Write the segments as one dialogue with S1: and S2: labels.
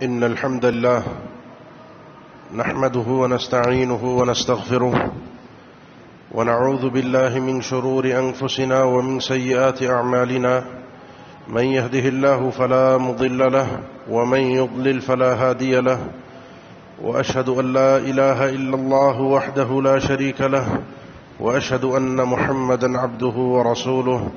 S1: إن الحمد لله نحمده ونستعينه ونستغفره ونعوذ بالله من شرور أنفسنا ومن سيئات أعمالنا من يهده الله فلا مضل له ومن يضلل فلا هادي له وأشهد أن لا إله إلا الله وحده لا شريك له وأشهد أن محمدا عبده ورسوله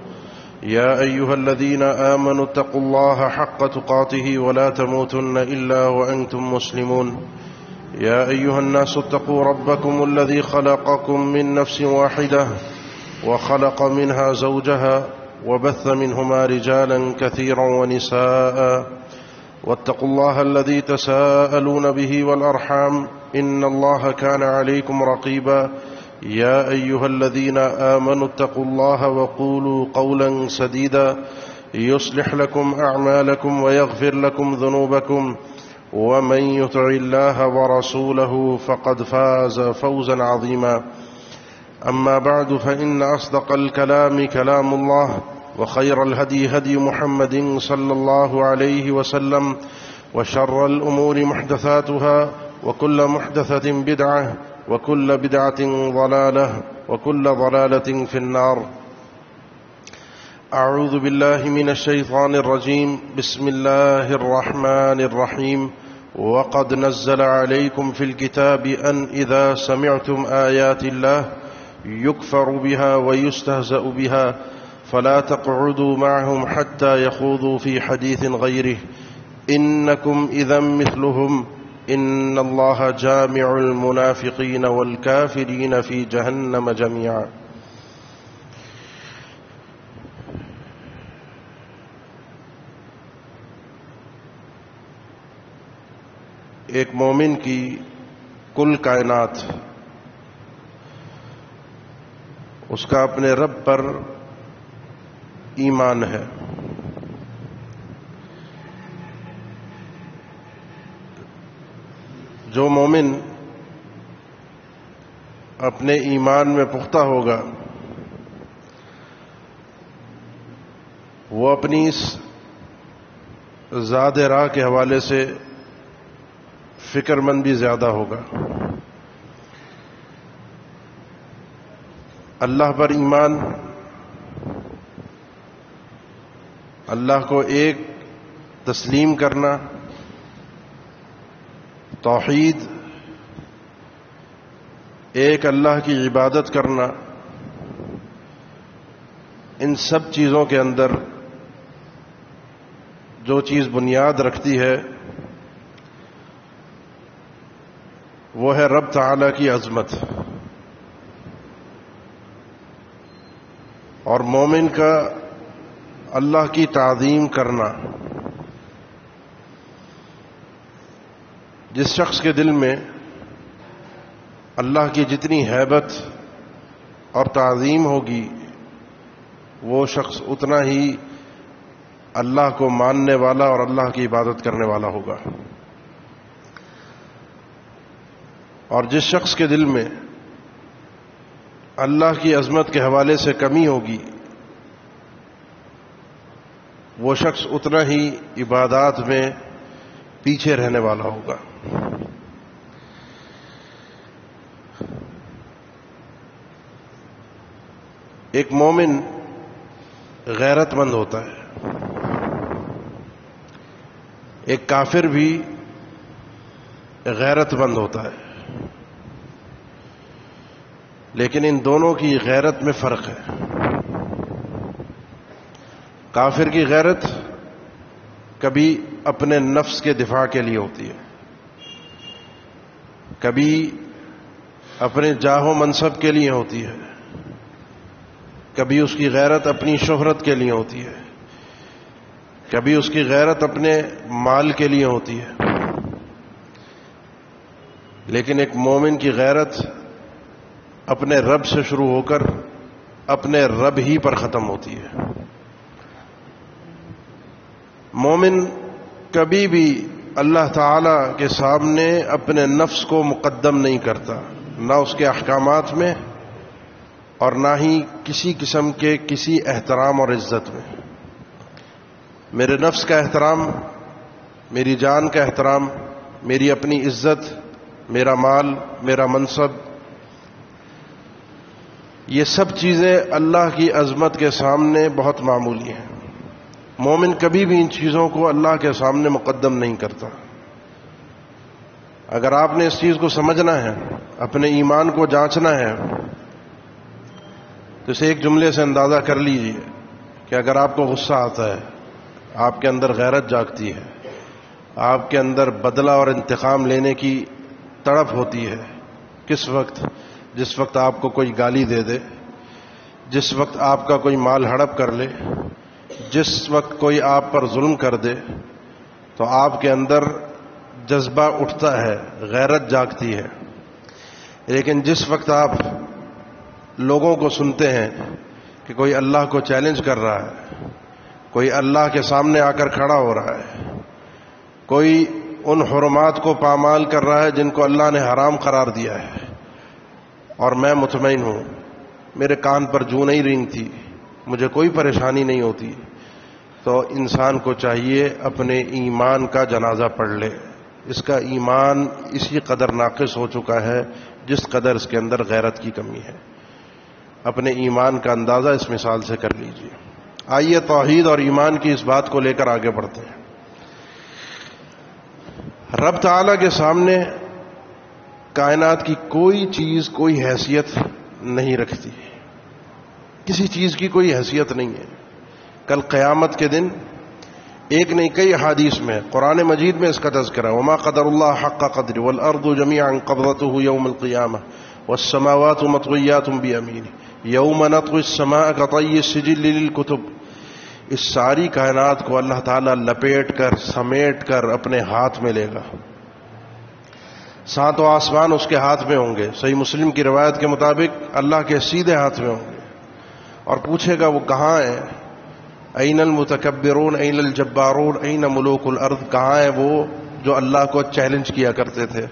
S1: يا أيها الذين آمنوا اتقوا الله حق تقاته ولا تموتن إلا وأنتم مسلمون يا أيها الناس اتقوا ربكم الذي خلقكم من نفس واحدة وخلق منها زوجها وبث منهما رجالا كثيرا ونساء واتقوا الله الذي تساءلون به والأرحام إن الله كان عليكم رقيبا يا أيها الذين آمنوا اتقوا الله وقولوا قولا سديدا يصلح لكم أعمالكم ويغفر لكم ذنوبكم ومن يطع الله ورسوله فقد فاز فوزا عظيما أما بعد فإن أصدق الكلام كلام الله وخير الهدي هدي محمد صلى الله عليه وسلم وشر الأمور محدثاتها وكل محدثة بدعة وكل بدعة ضلالة وكل ضلالة في النار أعوذ بالله من الشيطان الرجيم بسم الله الرحمن الرحيم وقد نزل عليكم في الكتاب أن إذا سمعتم آيات الله يكفر بها ويستهزأ بها فلا تقعدوا معهم حتى يخوضوا في حديث غيره إنكم إذا مثلهم إن الله جامع المنافقين والكافرين في جهنم جميعا. ایک مومن کی کل کائنات اس کا اپنے رب پر ایمان ہے. جو مومن اپنے ایمان میں پختہ ہوگا وہ اپنی اس زاد راہ کے حوالے سے فکر مند بھی زیادہ ہوگا. اللہ پر ایمان، اللہ کو ایک تسلیم کرنا، توحید، ایک اللہ کی عبادت کرنا، ان سب چیزوں کے اندر جو چیز بنیاد رکھتی ہے وہ ہے رب تعالی کی عظمت. اور مومن کا اللہ کی تعظیم کرنا. جس شخص کے دل میں اللہ کی جتنی ہیبت اور تعظیم ہوگی وہ شخص اتنا ہی اللہ کو ماننے والا اور اللہ کی عبادت کرنے والا ہوگا. اور جس شخص کے دل میں اللہ کی عظمت کے حوالے سے کمی ہوگی وہ شخص اتنا ہی عبادات میں پیچھے رہنے والا ہوگا. ایک مومن غیرت مند ہوتا ہے، ایک کافر بھی غیرت مند ہوتا ہے، لیکن ان دونوں کی غیرت میں فرق ہے. کافر کی غیرت کبھی اپنے نفس کے دفاع کے لیے ہوتی ہے، کبھی اپنے جاہ و منصب کے لیے ہوتی ہے، کبھی اس کی غیرت اپنی شہرت کے لیے ہوتی ہے، کبھی اس کی غیرت اپنے مال کے لیے ہوتی ہے. لیکن ایک مومن کی غیرت اپنے رب سے شروع ہو کر اپنے رب ہی پر ختم ہوتی ہے. مومن کبھی بھی اللہ تعالی کے سامنے اپنے نفس کو مقدم نہیں کرتا، نہ اس کے احکامات میں اور نہ ہی کسی قسم کے کسی احترام اور عزت میں. میرے نفس کا احترام میری جان کا احترام، میری اپنی عزت، میرا مال، میرا منصب، یہ سب چیزیں اللہ کی عظمت کے سامنے بہت معمولی ہیں۔ مومن کبھی بھی ان چیزوں کو اللہ کے سامنے مقدم نہیں کرتا۔ اگر آپ نے اس چیز کو سمجھنا ہے، اپنے ایمان کو جانچنا ہے، تو اسے ایک جملے سے اندازہ کر لیجئے کہ اگر آپ کو غصہ آتا ہے، آپ کے اندر غیرت جاگتی ہے، آپ کے اندر بدلہ اور انتقام لینے کی تڑپ ہوتی ہے، کس وقت؟ جس وقت آپ کو کوئی گالی دے دے، جس وقت آپ کا کوئی مال ہڑپ کر لے، جس وقت کوئی آپ پر ظلم کر دے، تو آپ کے اندر جذبہ اٹھتا ہے، غیرت جاگتی ہے۔ لیکن جس وقت آپ لوگوں کو سنتے ہیں کہ کوئی اللہ کو چیلنج کر رہا ہے، کوئی اللہ کے سامنے آ کر کھڑا ہو رہا ہے، کوئی ان حرمات کو پامال کر رہا ہے جن کو اللہ نے حرام قرار دیا ہے، اور میں مطمئن ہوں، میرے کان پر جوں نہیں رینگتی، مجھے کوئی پریشانی نہیں ہوتی، تو انسان کو چاہیے اپنے ایمان کا جنازہ پڑھ لے۔ اس کا ایمان اسی قدر ناقص ہو چکا ہے جس قدر اس کے اندر غیرت کی کمی ہے۔ اپنے ایمان کا اندازہ اس مثال سے کر لیجئے۔ آئیے توحید اور ایمان کی اس بات کو لے کر آگے بڑھتے ہیں۔ رب تعالیٰ کے سامنے کائنات کی کوئی چیز کوئی حیثیت نہیں رکھتی، کسی چیز کی کوئی حیثیت نہیں ہے۔ کل قیامت کے دن ایک نہیں کئی احادیث میں، قرآن مجید میں اس کا تذکرہ، وما قدر اللہ حق قدر والارض جميعا قبضته يوم القیامہ والسماوات مطویات بیمینہ یوم نطوی السماء کطی السجل للکتب۔ اس ساری کائنات کو اللہ تعالیٰ لپیٹ کر سمیٹ کر اپنے ہاتھ میں لے گا، ساتوں آسمان اس کے ہاتھ میں ہوں گے، صحیح مسلم کی روایت کے مطابق اللہ کے سیدھے ہاتھ میں ہوں گے، اور پوچھے گا وہ کہاں ہے؟ این المتکبرون این الجبارون این ملوک الارض، کہاں ہیں وہ جو اللہ کو چیلنج کیا کرتے تھے؟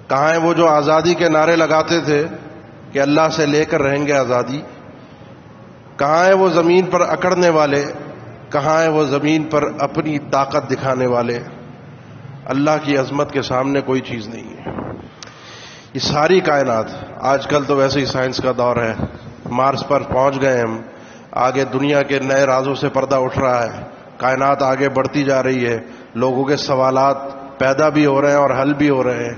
S1: کہاں ہیں وہ جو آزادی کے نعرے لگاتے تھے کہ اللہ سے لے کر رہیں گے آزادی؟ کہاں ہیں وہ زمین پر اکڑنے والے؟ کہاں ہیں وہ زمین پر اپنی طاقت دکھانے والے؟ اللہ کی عظمت کے سامنے کوئی چیز نہیں ہے۔ یہ ساری کائنات، آج کل تو ویسے ہی سائنس کا دور ہے، مارس پر پہنچ گئے ہم، آگے دنیا کے نئے رازوں سے پردہ اٹھ رہا ہے، کائنات آگے بڑھتی جا رہی ہے، لوگوں کے سوالات پیدا بھی ہو رہے ہیں اور حل بھی ہو رہے ہیں۔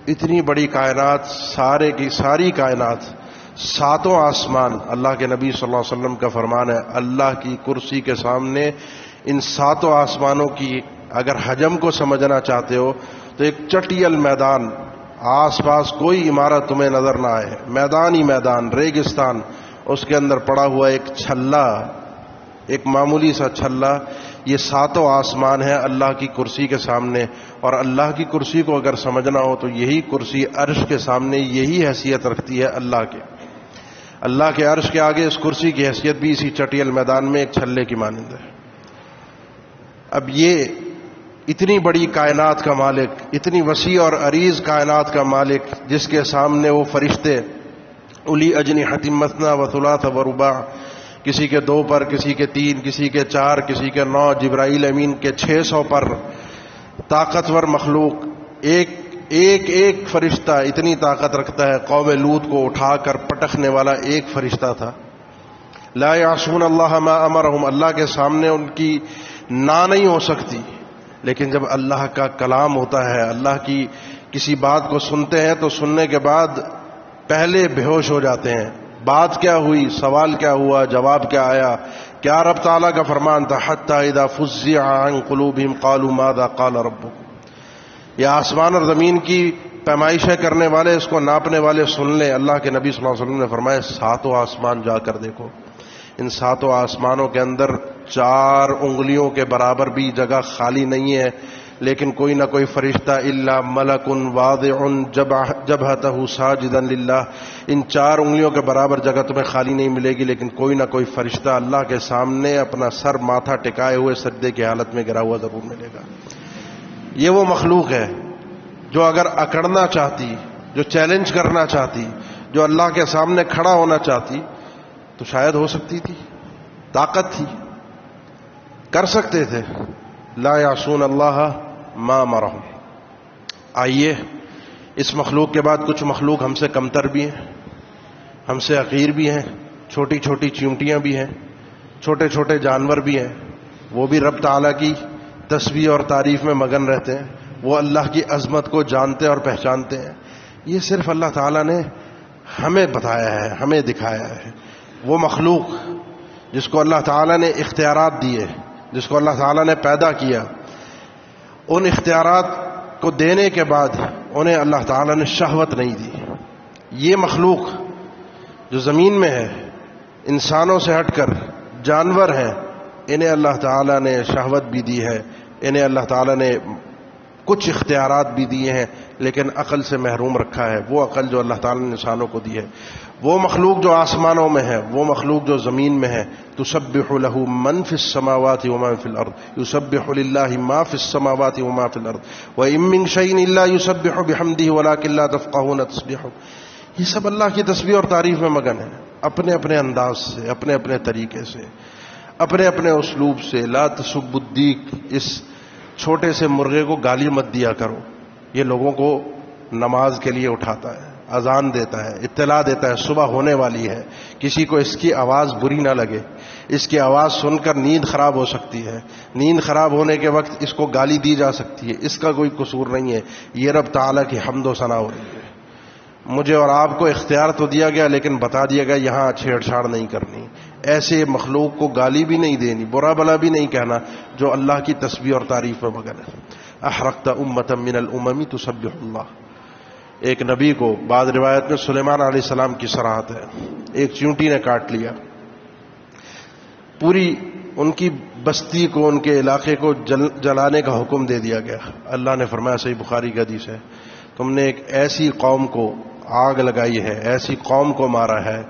S1: اتنی بڑی کائنات، سارے کی ساری کائنات، ساتوں آسمان، اللہ کے نبی صلی اللہ علیہ وسلم کا فرمان ہے، اللہ کی کرسی کے سامنے ان ساتوں آسمانوں کی اگر حجم کو سمجھنا چاہتے ہو تو ایک چٹیل میدان، آس پاس کوئی عمارت تمہیں نظر نہ آئے، میدان ہی میدان، ریگستان، اس کے اندر پڑا ہوا ایک چھلا، ایک معمولی سا چھلا، یہ ساتوں آسمان ہے اللہ کی کرسی کے سامنے۔ اور اللہ کی کرسی کو اگر سمجھنا ہو تو یہی کرسی عرش کے سامنے یہی حیثیت رکھتی ہے اللہ کے۔ اللہ کے عرش کے آگے اس کرسی کی حیثیت بھی اسی چٹیل میدان میں ایک چھلے کی مانند ہے۔ اب یہ اتنی بڑی کائنات کا مالک، اتنی وسیع اور عریض کائنات کا مالک، جس کے سامنے وہ فرشتے اولی اجنحۃ مثنی و ثلاث و رباع، کسی کے 2 پر، کسی کے 3، کسی کے 4، کسی کے 9، جبرائیل امین کے 600 پر، طاقتور مخلوق، ایک فرشتہ اتنی طاقت رکھتا ہے، قوم لوط کو اٹھا کر پٹکنے والا ایک فرشتہ تھا۔ لا یعصون اللہ ما امرہم، اللہ کے سامنے ان کی نا نہیں ہو سکتی، لیکن جب اللہ کا کلام ہوتا ہے، اللہ کی کسی بات کو سنتے ہیں تو سننے کے بعد پہلے بے ہوش ہو جاتے ہیں، بات کیا ہوئی، سوال کیا ہوا، جواب کیا آیا، کیا رب تعالیٰ کا فرمان تھا، حتی اذا فزع عن قلوبہم قالوا ماذا قال ربکم۔ یہ آسمان اور زمین کی پیمائشیں کرنے والے، اس کو ناپنے والے سن لیں، اللہ کے نبی صلی اللہ علیہ وسلم نے فرمایا ساتوں آسمان جا کر دیکھو، ان ساتوں آسمانوں کے اندر 4 انگلیوں کے برابر بھی جگہ خالی نہیں ہے، لیکن کوئی نہ کوئی فرشتہ، الا ملک واضع جبہتہ ساجدا للہ، ان 4 انگلیوں کے برابر جگہ تمہیں خالی نہیں ملے گی، لیکن کوئی نہ کوئی فرشتہ اللہ کے سامنے اپنا سر ماتھا ٹکائے ہوئے سجدے کی حالت میں گرا ہوا ضرور ملے گا۔ یہ وہ مخلوق ہے جو اگر اکڑنا چاہتی، جو چیلنج کرنا چاہتی، جو اللہ کے سامنے کھڑا ہونا چاہتی تو شاید ہو سکتی تھی، طاقت تھی، کر سکتے تھے، لا یعصون اللہ ما امرہم۔ آئیے اس مخلوق کے بعد کچھ مخلوق ہم سے کمتر بھی ہیں، ہم سے حقیر بھی ہیں، چھوٹی چھوٹی چیونٹیاں بھی ہیں، چھوٹے چھوٹے جانور بھی ہیں، وہ بھی رب تعالیٰ کی تسبیح اور تعریف میں مگن رہتے ہیں، وہ اللہ کی عظمت کو جانتے اور پہچانتے ہیں۔ یہ صرف اللہ تعالیٰ نے ہمیں بتایا ہے، ہمیں دکھایا ہے۔ وہ مخلوق جس کو اللہ تعالیٰ نے اختیارات دیے، جس کو اللہ تعالیٰ نے پیدا کیا، ان اختیارات کو دینے کے بعد انہیں اللہ تعالیٰ نے شہوت نہیں دی۔ یہ مخلوق جو زمین میں ہے، انسانوں سے ہٹ کر جانور ہیں، انہیں اللہ تعالیٰ نے شہوت بھی دی ہے، انہیں اللہ تعالیٰ نے کچھ اختیارات بھی دیے ہیں، لیکن عقل سے محروم رکھا ہے، وہ عقل جو اللہ تعالیٰ نے انسانوں کو دی ہے۔ وہ مخلوق جو آسمانوں میں ہے، وہ مخلوق جو زمین میں ہے، تسبح له من فی السماوات ومن فی الارض یسبح للہ ما فی السماوات وما فی الارض وإن من شیء الا یسبح بحمدہ ولکن لا تفقہون تسبیحهم۔ یہ سب اللہ کی تسبیح اور تعریف میں مگن ہے، اپنے اپنے انداز سے، اپنے اپنے طریقے سے، اپنے اپنے اسلوب سے۔ لا تسبوا الدیک، اس چھوٹے سے مرغے کو گالی مت دیا کرو، یہ لوگوں کو نماز کے لیے اٹھاتا ہے، اذان دیتا ہے، اطلاع دیتا ہے صبح ہونے والی ہے۔ کسی کو اس کی آواز بری نہ لگے، اس کی آواز سن کر نیند خراب ہو سکتی ہے، نیند خراب ہونے کے وقت اس کو گالی دی جا سکتی ہے، اس کا کوئی قصور نہیں ہے، یہ رب تعالیٰ کی حمد و ثنا ہو رہی ہے۔ مجھے اور آپ کو اختیار تو دیا گیا، لیکن بتا دیا گیا یہاں چھیڑ چھاڑ نہیں کرنی، ایسے مخلوق کو گالی بھی نہیں دینی، برا بلا بھی نہیں کہنا جو اللہ کی تسبیح اور تعریف میں مگن ہے۔ احرقت امة من الامم تسبح اللہ۔ ایک نبی کو بعض روایت میں سلیمان علیہ السلام کی صراحت ہے، ایک چیونٹی نے کاٹ لیا، پوری ان کی بستی کو، ان کے علاقے کو جلانے کا حکم دے دیا گیا۔ اللہ نے فرمایا، صحیح بخاری کی حدیث ہے، تم نے ایک ایسی قوم کو آگ لگائی ہے، ایسی قوم کو مارا ہے،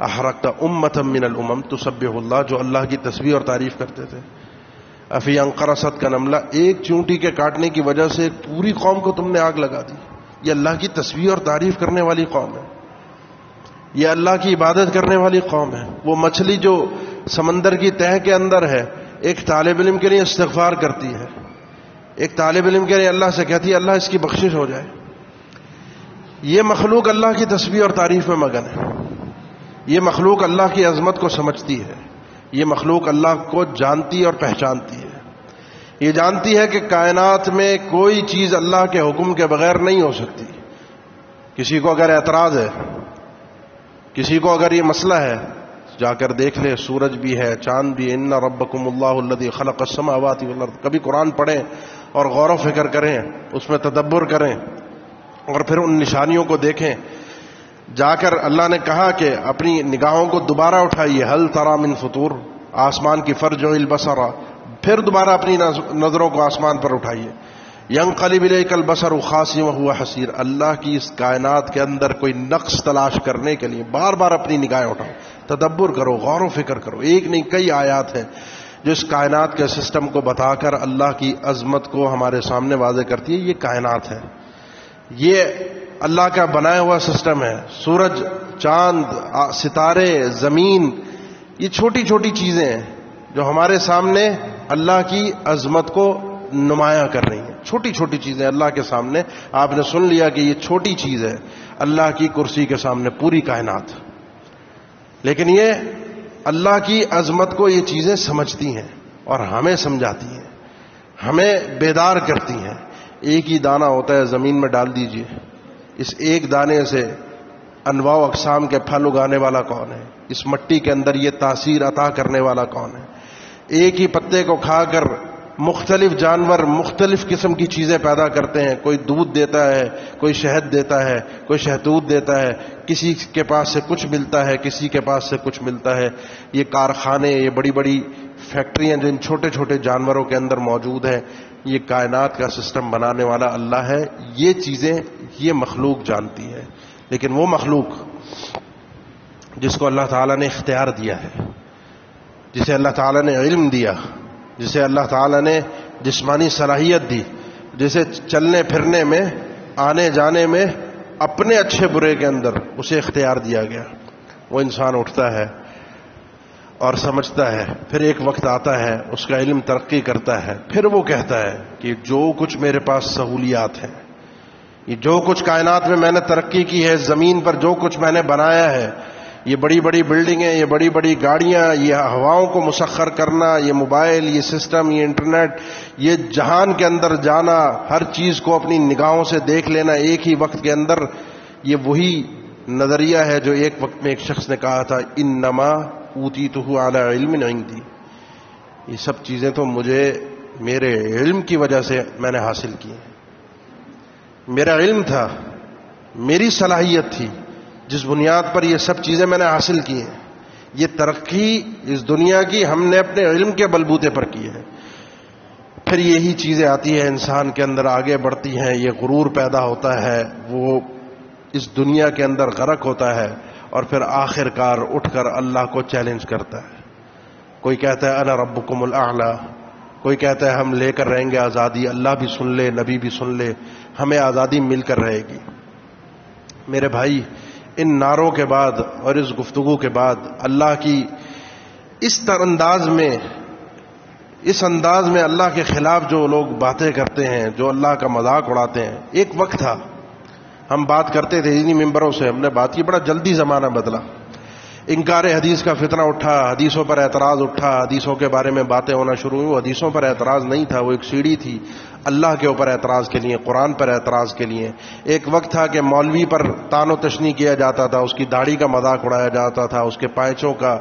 S1: احرقت امة من الامم تسبح اللہ، جو اللہ کی تسبیح اور تعریف کرتے تھے۔ افی انقرست کا نملہ، ایک چونٹی کے کاٹنے کی وجہ سے پوری قوم کو تم نے آگ لگا دی۔ یہ اللہ کی تسبیح اور تعریف کرنے والی قوم ہے، یہ اللہ کی عبادت کرنے والی قوم ہے۔ وہ مچھلی جو سمندر کی تہہ کے اندر ہے، ایک طالب علم کے لیے استغفار کرتی ہے، ایک طالب علم کے لیے اللہ سے کہتی ہے اللہ اس کی بخشش ہو جائے۔ یہ مخلوق اللہ کی تسبیح اور تعریف میں مگن ہے، یہ مخلوق اللہ کی عظمت کو سمجھتی ہے، یہ مخلوق اللہ کو جانتی اور پہچانتی ہے، یہ جانتی ہے کہ کائنات میں کوئی چیز اللہ کے حکم کے بغیر نہیں ہو سکتی۔ کسی کو اگر اعتراض ہے، کسی کو اگر یہ مسئلہ ہے، جا کر دیکھ لے، سورج بھی ہے، چاند بھی، ان ربکم اللہ الذی خلق السماوات والارض۔ کبھی قرآن پڑھیں اور غور و فکر کریں، اس میں تدبر کریں، اور پھر ان نشانیوں کو دیکھیں۔ جا کر اللہ نے کہا کہ اپنی نگاہوں کو دوبارہ اٹھائیے، هل تری من فطور، آسمان کی فرج البصر، پھر دوبارہ اپنی نظروں کو آسمان پر اٹھائیے۔ ینقلب الیک البصر خاسئا وهو حسیر، اللہ کی اس کائنات کے اندر کوئی نقص تلاش کرنے کے لیے بار بار اپنی نگاہیں اٹھاؤ، تدبر کرو، غور و فکر کرو۔ ایک نہیں کئی آیات ہیں جو اس کائنات کے سسٹم کو بتا کر اللہ کی عظمت کو ہمارے سامنے واضح کرتی ہے۔ یہ کائنات ہے، یہ اللہ کا بنایا ہوا سسٹم ہے۔ سورج، چاند، ستارے، زمین، یہ چھوٹی چھوٹی چیزیں ہیں جو ہمارے سامنے اللہ کی عظمت کو نمایاں کر رہی ہیں۔ چھوٹی چھوٹی چیزیں اللہ کے سامنے، آپ نے سن لیا کہ یہ چھوٹی چیز ہے اللہ کی کرسی کے سامنے پوری کائنات، لیکن یہ اللہ کی عظمت کو یہ چیزیں سمجھتی ہیں اور ہمیں سمجھاتی ہیں، ہمیں بیدار کرتی ہیں۔ ایک ہی دانہ ہوتا ہے، زمین میں ڈال دیجئے، اس ایک دانے سے انواع و اقسام کے پھل اگانے والا کون ہے؟ اس مٹی کے اندر یہ تاثیر عطا کرنے والا کون ہے؟ ایک ہی پتے کو کھا کر مختلف جانور مختلف قسم کی چیزیں پیدا کرتے ہیں، کوئی دودھ دیتا ہے، کوئی شہد دیتا ہے، کوئی شہتوت دیتا ہے، کسی کے پاس سے کچھ ملتا ہے، کسی کے پاس سے کچھ ملتا ہے۔ یہ کارخانے، یہ بڑی بڑی فیکٹریاں جو ان چھوٹے چھوٹے جانوروں کے اندر موجود ہیں، یہ کائنات کا سسٹم بنانے والا اللہ ہے۔ یہ چیزیں یہ مخلوق جانتی ہے، لیکن وہ مخلوق جس کو اللہ تعالیٰ نے اختیار دیا ہے، جسے اللہ تعالیٰ نے علم دیا، جسے اللہ تعالیٰ نے جسمانی صلاحیت دی، جسے چلنے پھرنے میں، آنے جانے میں، اپنے اچھے برے کے اندر اسے اختیار دیا گیا، وہ انسان اٹھتا ہے اور سمجھتا ہے، پھر ایک وقت آتا ہے اس کا علم ترقی کرتا ہے، پھر وہ کہتا ہے کہ جو کچھ میرے پاس سہولیات ہیں، یہ جو کچھ کائنات میں میں نے ترقی کی ہے، زمین پر جو کچھ میں نے بنایا ہے، یہ بڑی بڑی بلڈنگیں، یہ بڑی بڑی گاڑیاں، یہ ہواؤں کو مسخر کرنا، یہ موبائل، یہ سسٹم، یہ انٹرنیٹ، یہ جہان کے اندر جانا، ہر چیز کو اپنی نگاہوں سے دیکھ لینا ایک ہی وقت کے اندر، یہ وہی نظریہ ہے جو ایک وقت میں ایک شخص نے کہا تھا انما اوتیتہ علی علم عندی، یہ سب چیزیں تو مجھے میرے علم کی وجہ سے میں نے حاصل کی ہیں، میرا علم تھا، میری صلاحیت تھی جس بنیاد پر یہ سب چیزیں میں نے حاصل کی ہیں، یہ ترقی اس دنیا کی ہم نے اپنے علم کے بلبوتے پر کی ہے۔ پھر یہی چیزیں آتی ہیں انسان کے اندر، آگے بڑھتی ہیں، یہ غرور پیدا ہوتا ہے، وہ اس دنیا کے اندر غرق ہوتا ہے، اور پھر آخر کار اٹھ کر اللہ کو چیلنج کرتا ہے۔ کوئی کہتا ہے انا ربکم الاعلی، کوئی کہتا ہے ہم لے کر رہیں گے آزادی، اللہ بھی سن لے، نبی بھی سن لے، ہمیں آزادی مل کر رہے گی۔ میرے بھائی، ان نعروں کے بعد اور اس گفتگو کے بعد اللہ کی اس انداز میں اللہ کے خلاف جو لوگ باتیں کرتے ہیں، جو اللہ کا مذاق اڑاتے ہیں، ایک وقت تھا ہم بات کرتے تھے انہی ممبروں سے، ہم نے بات کی، بڑا جلدی زمانہ بدلا، انکار حدیث کا فتنہ اٹھا، حدیثوں پر اعتراض اٹھا، حدیثوں کے بارے میں باتیں ہونا شروع ہوئی۔ وہ حدیثوں پر اعتراض نہیں تھا، وہ ایک سیڑھی تھی اللہ کے اوپر اعتراض کے لیے، قرآن پر اعتراض کے لیے۔ ایک وقت تھا کہ مولوی پر طعن و تشنیع کیا جاتا تھا، اس کی داڑھی کا مذاق اڑایا جاتا تھا، اس کے پائچوں کا،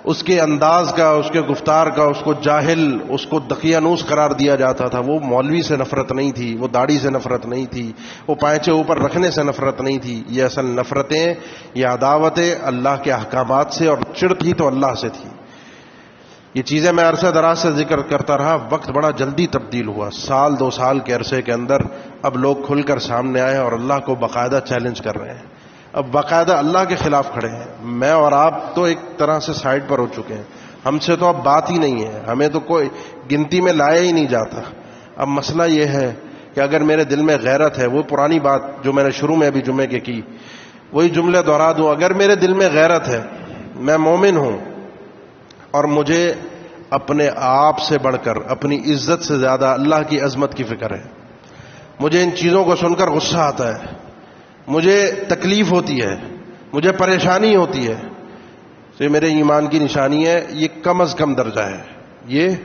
S1: اس کے انداز کا، اس کے گفتار کا، اس کو جاہل، اس کو دقیانوس قرار دیا جاتا تھا۔ وہ مولوی سے نفرت نہیں تھی، وہ داڑھی سے نفرت نہیں تھی، وہ پائچے اوپر رکھنے سے نفرت نہیں تھی، یہ اصل نفرتیں، یہ عداوتیں اللہ کے احکامات سے، اور چڑ تھی تو اللہ سے تھی۔ یہ چیزیں میں عرصہ دراز سے ذکر کرتا رہا، وقت بڑا جلدی تبدیل ہوا، سال دو سال کے عرصے کے اندر اب لوگ کھل کر سامنے آئے اور اللہ کو باقاعدہ چیلنج کر رہے ہیں، اب باقاعدہ اللہ کے خلاف کھڑے ہیں۔ میں اور آپ تو ایک طرح سے سائڈ پر ہو چکے ہیں، ہم سے تو اب بات ہی نہیں ہے، ہمیں تو کوئی گنتی میں لایا ہی نہیں جاتا۔ اب مسئلہ یہ ہے کہ اگر میرے دل میں غیرت ہے، وہ پرانی بات جو میں نے شروع میں ابھی جمعے کے کی، وہی جملے دہرا دوں، اگر میرے دل میں غیرت ہے، میں مومن ہوں، اور مجھے اپنے آپ سے بڑھ کر، اپنی عزت سے زیادہ اللہ کی عظمت کی فکر ہے، مجھے ان چیزوں کو سن کر غصہ آتا ہے، مجھے تکلیف ہوتی ہے، مجھے پریشانی ہوتی ہے، تو یہ میرے ایمان کی نشانی ہے، یہ کم از کم درجہ ہے، یہ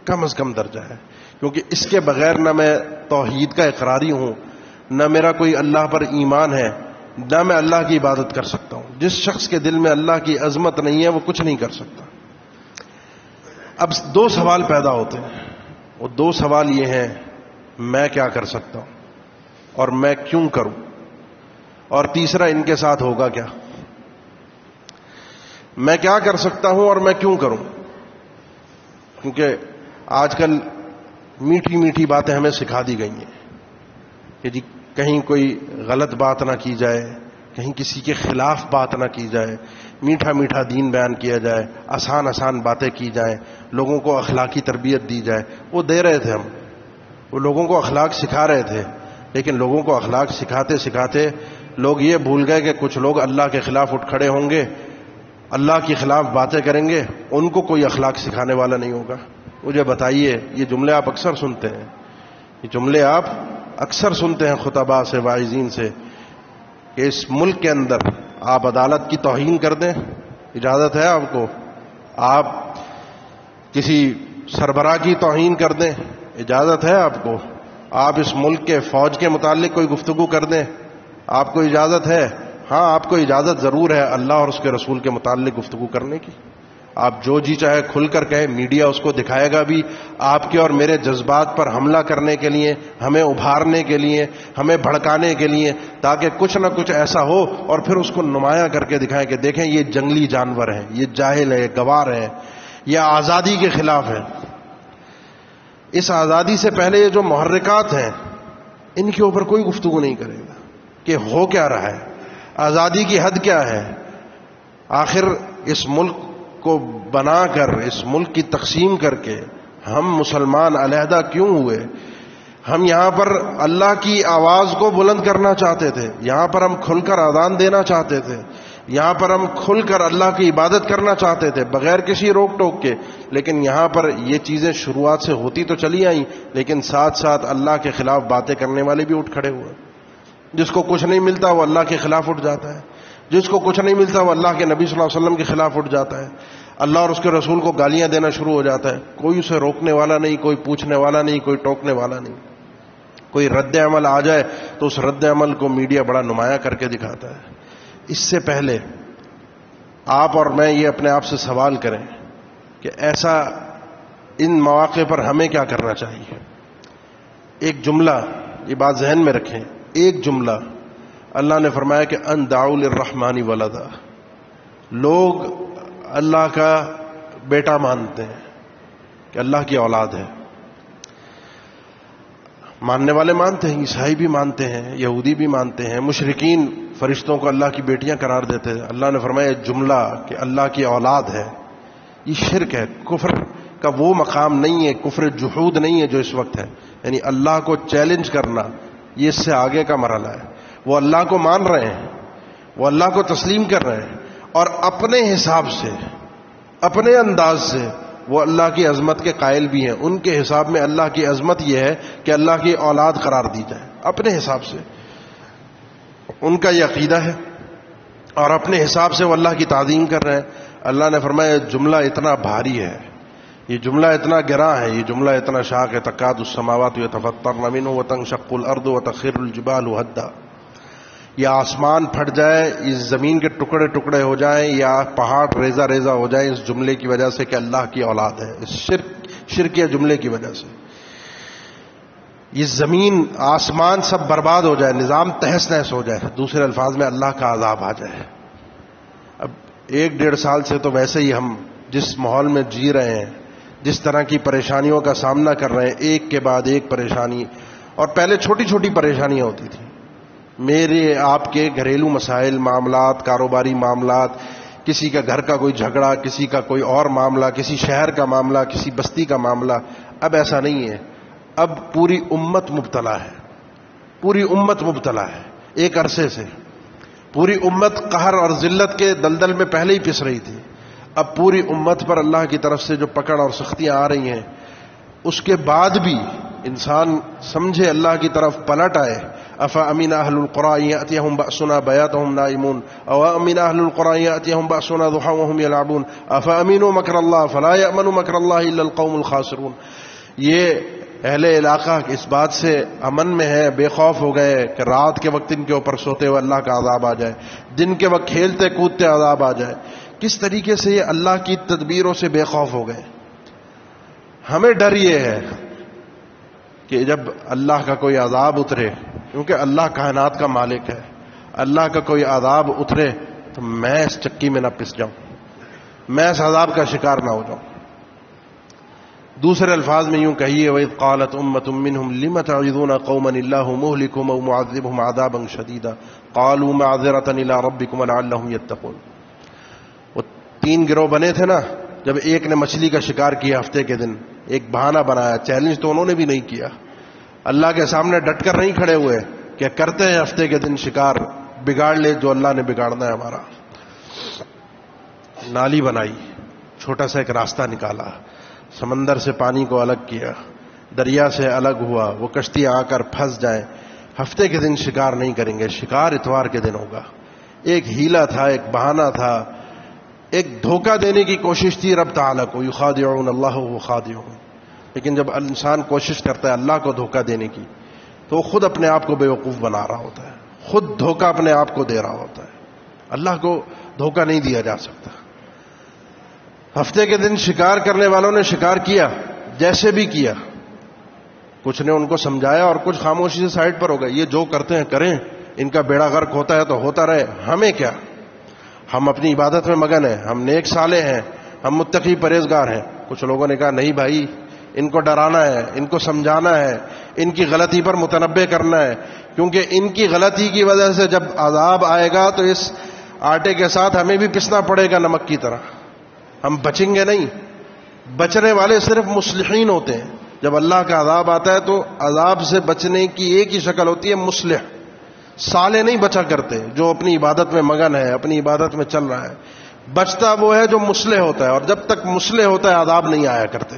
S1: کم از کم درجہ ہے، کیونکہ اس کے بغیر نہ میں توحید کا اقراری ہوں، نہ میرا کوئی اللہ پر ایمان ہے، نہ میں اللہ کی عبادت کر سکتا ہوں۔ جس شخص کے دل میں اللہ کی عظمت نہیں ہے وہ کچھ نہیں کر سکتا۔ اب دو سوال پیدا ہوتے ہیں، وہ دو سوال یہ ہیں، میں کیا کر سکتا ہوں اور میں کیوں کروں، اور تیسرا ان کے ساتھ ہوگا کیا۔ میں کیا کر سکتا ہوں اور میں کیوں کروں، کیونکہ آج کل میٹھی میٹھی باتیں ہمیں سکھا دی گئی ہیں کہ جی کہیں کوئی غلط بات نہ کی جائے، کہیں کسی کے خلاف بات نہ کی جائے، میٹھا میٹھا دین بیان کیا جائے، آسان آسان باتیں کی جائیں، لوگوں کو اخلاقی تربیت دی جائے۔ وہ دے رہے تھے ہم، وہ لوگوں کو اخلاق سکھا رہے تھے، لیکن لوگوں کو اخلاق سکھاتے سکھاتے لوگ یہ بھول گئے کہ کچھ لوگ اللہ کے خلاف اٹھ کھڑے ہوں گے، اللہ کے خلاف باتیں کریں گے، ان کو کوئی اخلاق سکھانے والا نہیں ہوگا۔ مجھے بتائیے، یہ جملے آپ اکثر سنتے ہیں، یہ جملے آپ اکثر سنتے ہیں خطباء سے، واعظین سے، کہ اس ملک کے اندر آپ عدالت کی توہین کر دیں، اجازت ہے آپ کو؟ آپ کسی سربراہ کی توہین کر دیں، اجازت ہے آپ کو؟ آپ اس ملک کے فوج کے متعلق کوئی گفتگو کر دیں، آپ کو اجازت ہے؟ ہاں، آپ کو اجازت ضرور ہے اللہ اور اس کے رسول کے متعلق گفتگو کرنے کی۔ آپ جو جی چاہے کھل کر کہیں، میڈیا اس کو دکھائے گا بھی، آپ کے اور میرے جذبات پر حملہ کرنے کے لیے، ہمیں ابھارنے کے لیے، ہمیں بھڑکانے کے لیے، تاکہ کچھ نہ کچھ ایسا ہو اور پھر اس کو نمایاں کر کے دکھائیں کہ دیکھیں یہ جنگلی جانور ہے، یہ جاہل ہے، گوار ہے، یہ آزادی کے خلاف ہے۔ اس آزادی سے پہلے یہ جو محرکات ہیں، ان کے اوپر کوئی گفتگو نہیں کرے گا کہ ہو کیا رہا ہے، آزادی کی حد کیا ہے، آخر اس ملک کو بنا کر، اس ملک کی تقسیم کر کے ہم مسلمان علیحدہ کیوں ہوئے؟ ہم یہاں پر اللہ کی آواز کو بلند کرنا چاہتے تھے، یہاں پر ہم کھل کر اذان دینا چاہتے تھے، یہاں پر ہم کھل کر اللہ کی عبادت کرنا چاہتے تھے بغیر کسی روک ٹوک کے، لیکن یہاں پر یہ چیزیں شروعات سے ہوتی تو چلی آئیں، لیکن ساتھ ساتھ اللہ کے خلاف باتیں کرنے والے بھی اٹھ کھڑے ہوئے۔ جس کو کچھ نہیں ملتا وہ اللہ کے خلاف اٹھ جاتا ہے، جس کو کچھ نہیں ملتا وہ اللہ کے نبی صلی اللہ علیہ وسلم کے خلاف اٹھ جاتا ہے، اللہ اور اس کے رسول کو گالیاں دینا شروع ہو جاتا ہے۔ کوئی اسے روکنے والا نہیں، کوئی پوچھنے والا نہیں، کوئی ٹوکنے والا نہیں۔ کوئی رد عمل آ جائے تو اس رد عمل کو میڈیا بڑا نمایاں کر کے دکھاتا ہے۔ اس سے پہلے آپ اور میں یہ اپنے آپ سے سوال کریں کہ ایسا ان مواقع پر ہمیں کیا کرنا چاہیے۔ ایک جملہ، یہ بات ذہن میں رکھیں، ایک جملہ اللہ نے فرمایا کہ ان دعوا للرحمن ولدا، لوگ اللہ کا بیٹا مانتے ہیں کہ اللہ کی اولاد ہے، ماننے والے مانتے ہیں، عیسائی بھی مانتے ہیں، یہودی بھی مانتے ہیں، مشرکین فرشتوں کو اللہ کی بیٹیاں قرار دیتے ہیں۔ اللہ نے فرمایا جملہ کہ اللہ کی اولاد ہے، یہ شرک ہے، کفر کا وہ مقام نہیں ہے، کفر جحود نہیں ہے جو اس وقت ہے، یعنی اللہ کو چیلنج کرنا، یہ اس سے آگے کا مرحلہ ہے۔ وہ اللہ کو مان رہے ہیں، وہ اللہ کو تسلیم کر رہے ہیں، اور اپنے حساب سے، اپنے انداز سے وہ اللہ کی عظمت کے قائل بھی ہیں۔ ان کے حساب میں اللہ کی عظمت یہ ہے کہ اللہ کی اولاد قرار دی جائے، اپنے حساب سے ان کا یہ عقیدہ ہے، اور اپنے حساب سے وہ اللہ کی تعظیم کر رہے ہیں۔ اللہ نے فرمایا جملہ اتنا بھاری ہے، یہ جملہ اتنا گراں ہے، یہ جملہ اتنا شاق ہے، تکاد السماوات یتفطرن منہ وتنشق الارض وتخر الجبال ہدا، یا آسمان پھٹ جائے، اس زمین کے ٹکڑے ٹکڑے ہو جائیں، یا پہاڑ ریزہ ریزہ ہو جائیں اس جملے کی وجہ سے کہ اللہ کی اولاد ہے، اس شرکیہ جملے کی وجہ سے۔ یہ زمین آسمان سب برباد ہو جائے، نظام تہس نہس ہو جائے، دوسرے الفاظ میں اللہ کا عذاب آ جائے۔ اب 1-1.5 سال سے تو ویسے ہی ہم جس ماحول میں جی رہے ہیں، جس طرح کی پریشانیوں کا سامنا کر رہے ہیں، ایک کے بعد ایک پریشانی، اور پہلے چھوٹی چھوٹی پریشانیاں ہوتی تھیں، میرے آپ کے گھریلو مسائل، معاملات، کاروباری معاملات، کسی کا گھر کا کوئی جھگڑا، کسی کا کوئی اور معاملہ، کسی شہر کا معاملہ، کسی بستی کا معاملہ۔ اب ایسا نہیں ہے، اب پوری امت مبتلا ہے، پوری امت مبتلا ہے۔ ایک عرصے سے پوری امت قہر اور ذلت کے دلدل میں پہلے ہی پس رہی تھی، اب پوری امت پر اللہ کی طرف سے جو پکڑ اور سختیاں آ رہی ہیں، اس کے بعد بھی انسان سمجھے اللہ کی طرف پلٹ آئے۔ افامن اہل القری یاتیہم باسنا بیاتہم نائمون او امن اہل القری یاتیہم باسنا ضحا وهم یلعبون افامنوا مکر اللہ فلا یامن مکر اللہ الا القوم الخاسرون۔ یہ اہل علاقہ اس بات سے امن میں ہے، بے خوف ہو گئے کہ رات کے وقت ان کے اوپر سوتے ہوئے اللہ کا عذاب آ جائے، دن کے وقت کھیلتے کودتے عذاب آ جائے۔ کس طریقے سے یہ اللہ کی تدبیروں سے بے خوف ہو گئے۔ ہمیں ڈر یہ ہے کہ جب اللہ کا کوئی عذاب اترے، کیونکہ اللہ کائنات کا مالک ہے، اللہ کا کوئی عذاب اترے تو میں اس چکی میں نہ پس جاؤں، میں اس عذاب کا شکار نہ ہو جاؤں۔ دوسرے الفاظ میں یوں کہیے وَإِذْ قَالَتْ أُمَّةٌ مِّنْهُمْ لِمَ تَعِظُونَ قَوْمًا اللَّهُ مُهْلِكُهُمْ أَوْ مُعَذِّبُهُمْ عَذَابًا شَدِيدًا قَالُوا مَعْذِرَةً إِلَىٰ رَبِّكُمْ وَلَعَلَّهُمْ يَتَّقُونَ۔ وہ 3 گروہ بنے تھے نا، جب ایک نے مچھلی کا شکار کیا ہفتے کے دن، ایک بہانہ بنایا، چیلنج تو انہوں نے بھی نہیں کیا، اللہ کے سامنے ڈٹ کر نہیں کھڑے ہوئے کہ کرتے ہیں ہفتے کے دن شکار، بگاڑ لے جو اللہ نے بگاڑنا ہے ہمارا۔ نالی بنائی، چھوٹا سا ایک راستہ نکالا، سمندر سے پانی کو الگ کیا، دریا سے الگ ہوا، وہ کشتی آ کر پھنس جائیں، ہفتے کے دن شکار نہیں کریں گے، شکار اتوار کے دن ہوگا۔ ایک ہیلا تھا، ایک بہانہ تھا، ایک دھوکہ دینے کی کوشش تھی رب تعالیٰ کو، یخادعون اللہ وهو خادعهم۔ لیکن جب انسان کوشش کرتا ہے اللہ کو دھوکہ دینے کی تو وہ خود اپنے آپ کو بیوقوف بنا رہا ہوتا ہے، خود دھوکہ اپنے آپ کو دے رہا ہوتا ہے۔ اللہ کو دھوکہ نہیں دیا جا سکتا۔ ہفتے کے دن شکار کرنے والوں نے شکار کیا، جیسے بھی کیا، کچھ نے ان کو سمجھایا اور کچھ خاموشی سے سائڈ پر ہو گئے، یہ جو کرتے ہیں کریں، ان کا بیڑا غرق ہوتا ہے تو ہوتا رہے، ہمیں کیا، ہم اپنی عبادت میں مگن ہیں، ہم نیک صالح ہیں، ہم متقی پرہیزگار ہیں۔ کچھ لوگوں نے کہا نہیں بھائی، ان کو ڈرانا ہے، ان کو سمجھانا ہے، ان کی غلطی پر متنبہ کرنا ہے، کیونکہ ان کی غلطی کی وجہ سے جب عذاب آئے گا تو اس آٹے کے ساتھ ہمیں بھی پسنا پڑے گا نمک کی طرح، ہم بچیں گے نہیں۔ بچنے والے صرف مصلحین ہوتے ہیں۔ جب اللہ کا عذاب آتا ہے تو عذاب سے بچنے کی ایک ہی شکل ہوتی ہے، مصلح، صالح نہیں بچا کرتے جو اپنی عبادت میں مگن ہے، اپنی عبادت میں چل رہا ہے. بچتا وہ ہے جو مصلح ہوتا ہے، اور جب تک مصلح ہوتا ہے عذاب نہیں آیا کرتے.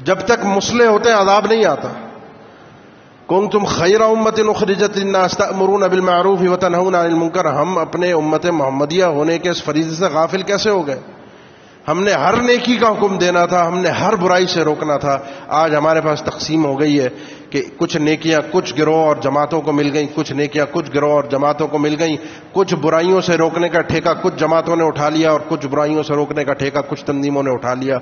S1: جب تک مصلح ہوتے ہیں عذاب نہیں آتا. کنتم خیر امۃ اخرجت للناس تأمرون بالمعروف وتنہون عن المنکر. ہم اپنے امت محمدیہ ہونے کے اس فریضے سے غافل کیسے ہو گئے؟ ہم نے ہر نیکی کا حکم دینا تھا، ہم نے ہر برائی سے روکنا تھا. آج ہمارے پاس تقسیم ہو گئی ہے کہ کچھ نیکیاں کچھ گروہ اور جماعتوں کو مل گئیں، کچھ نیکیاں کچھ گروہ اور جماعتوں کو مل گئیں. کچھ برائیوں سے روکنے کا ٹھیکہ کچھ جماعتوں نے اٹھا لیا، اور کچھ برائیوں سے روکنے کا ٹھیکہ کچھ تنظیموں نے اٹھا لیا.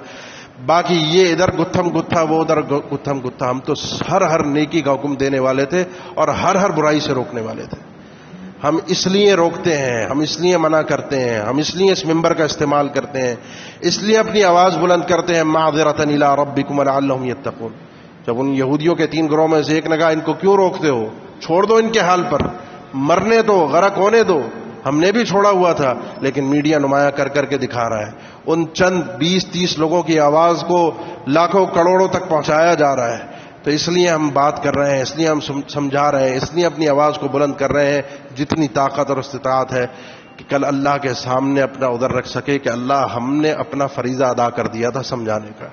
S1: باقی یہ ادھر گتھم گتھا، وہ ادھر گتھم گتھا. ہم تو ہر نیکی کا حکم دینے والے تھے اور ہر برائی سے روکنے والے تھے. ہم اس لیے روکتے ہیں، ہم اس لیے منع کرتے ہیں، ہم اس لیے اس ممبر کا استعمال کرتے ہیں، اس لیے اپنی آواز بلند کرتے ہیں. معذرۃ الی ربکم لعلہم یتقون. جب ان یہودیوں کے 3 گروہ میں سے ایک نے کہا ان کو کیوں روکتے ہو، چھوڑ دو ان کے حال پر، مرنے دو، غرق ہونے دو. ہم نے بھی چھوڑا ہوا تھا، لیکن میڈیا نمایاں کر کے دکھا رہا ہے. ان چند 20-30 لوگوں کی آواز کو لاکھوں کروڑوں تک پہنچایا جا رہا ہے. تو اس لیے ہم بات کر رہے ہیں، اس لیے ہم سمجھا رہے ہیں، اس لیے اپنی آواز کو بلند کر رہے ہیں جتنی طاقت اور استطاعت ہے، کہ کل اللہ کے سامنے اپنا ادھر رکھ سکے کہ اللہ ہم نے اپنا فریضہ ادا کر دیا تھا سمجھانے کا.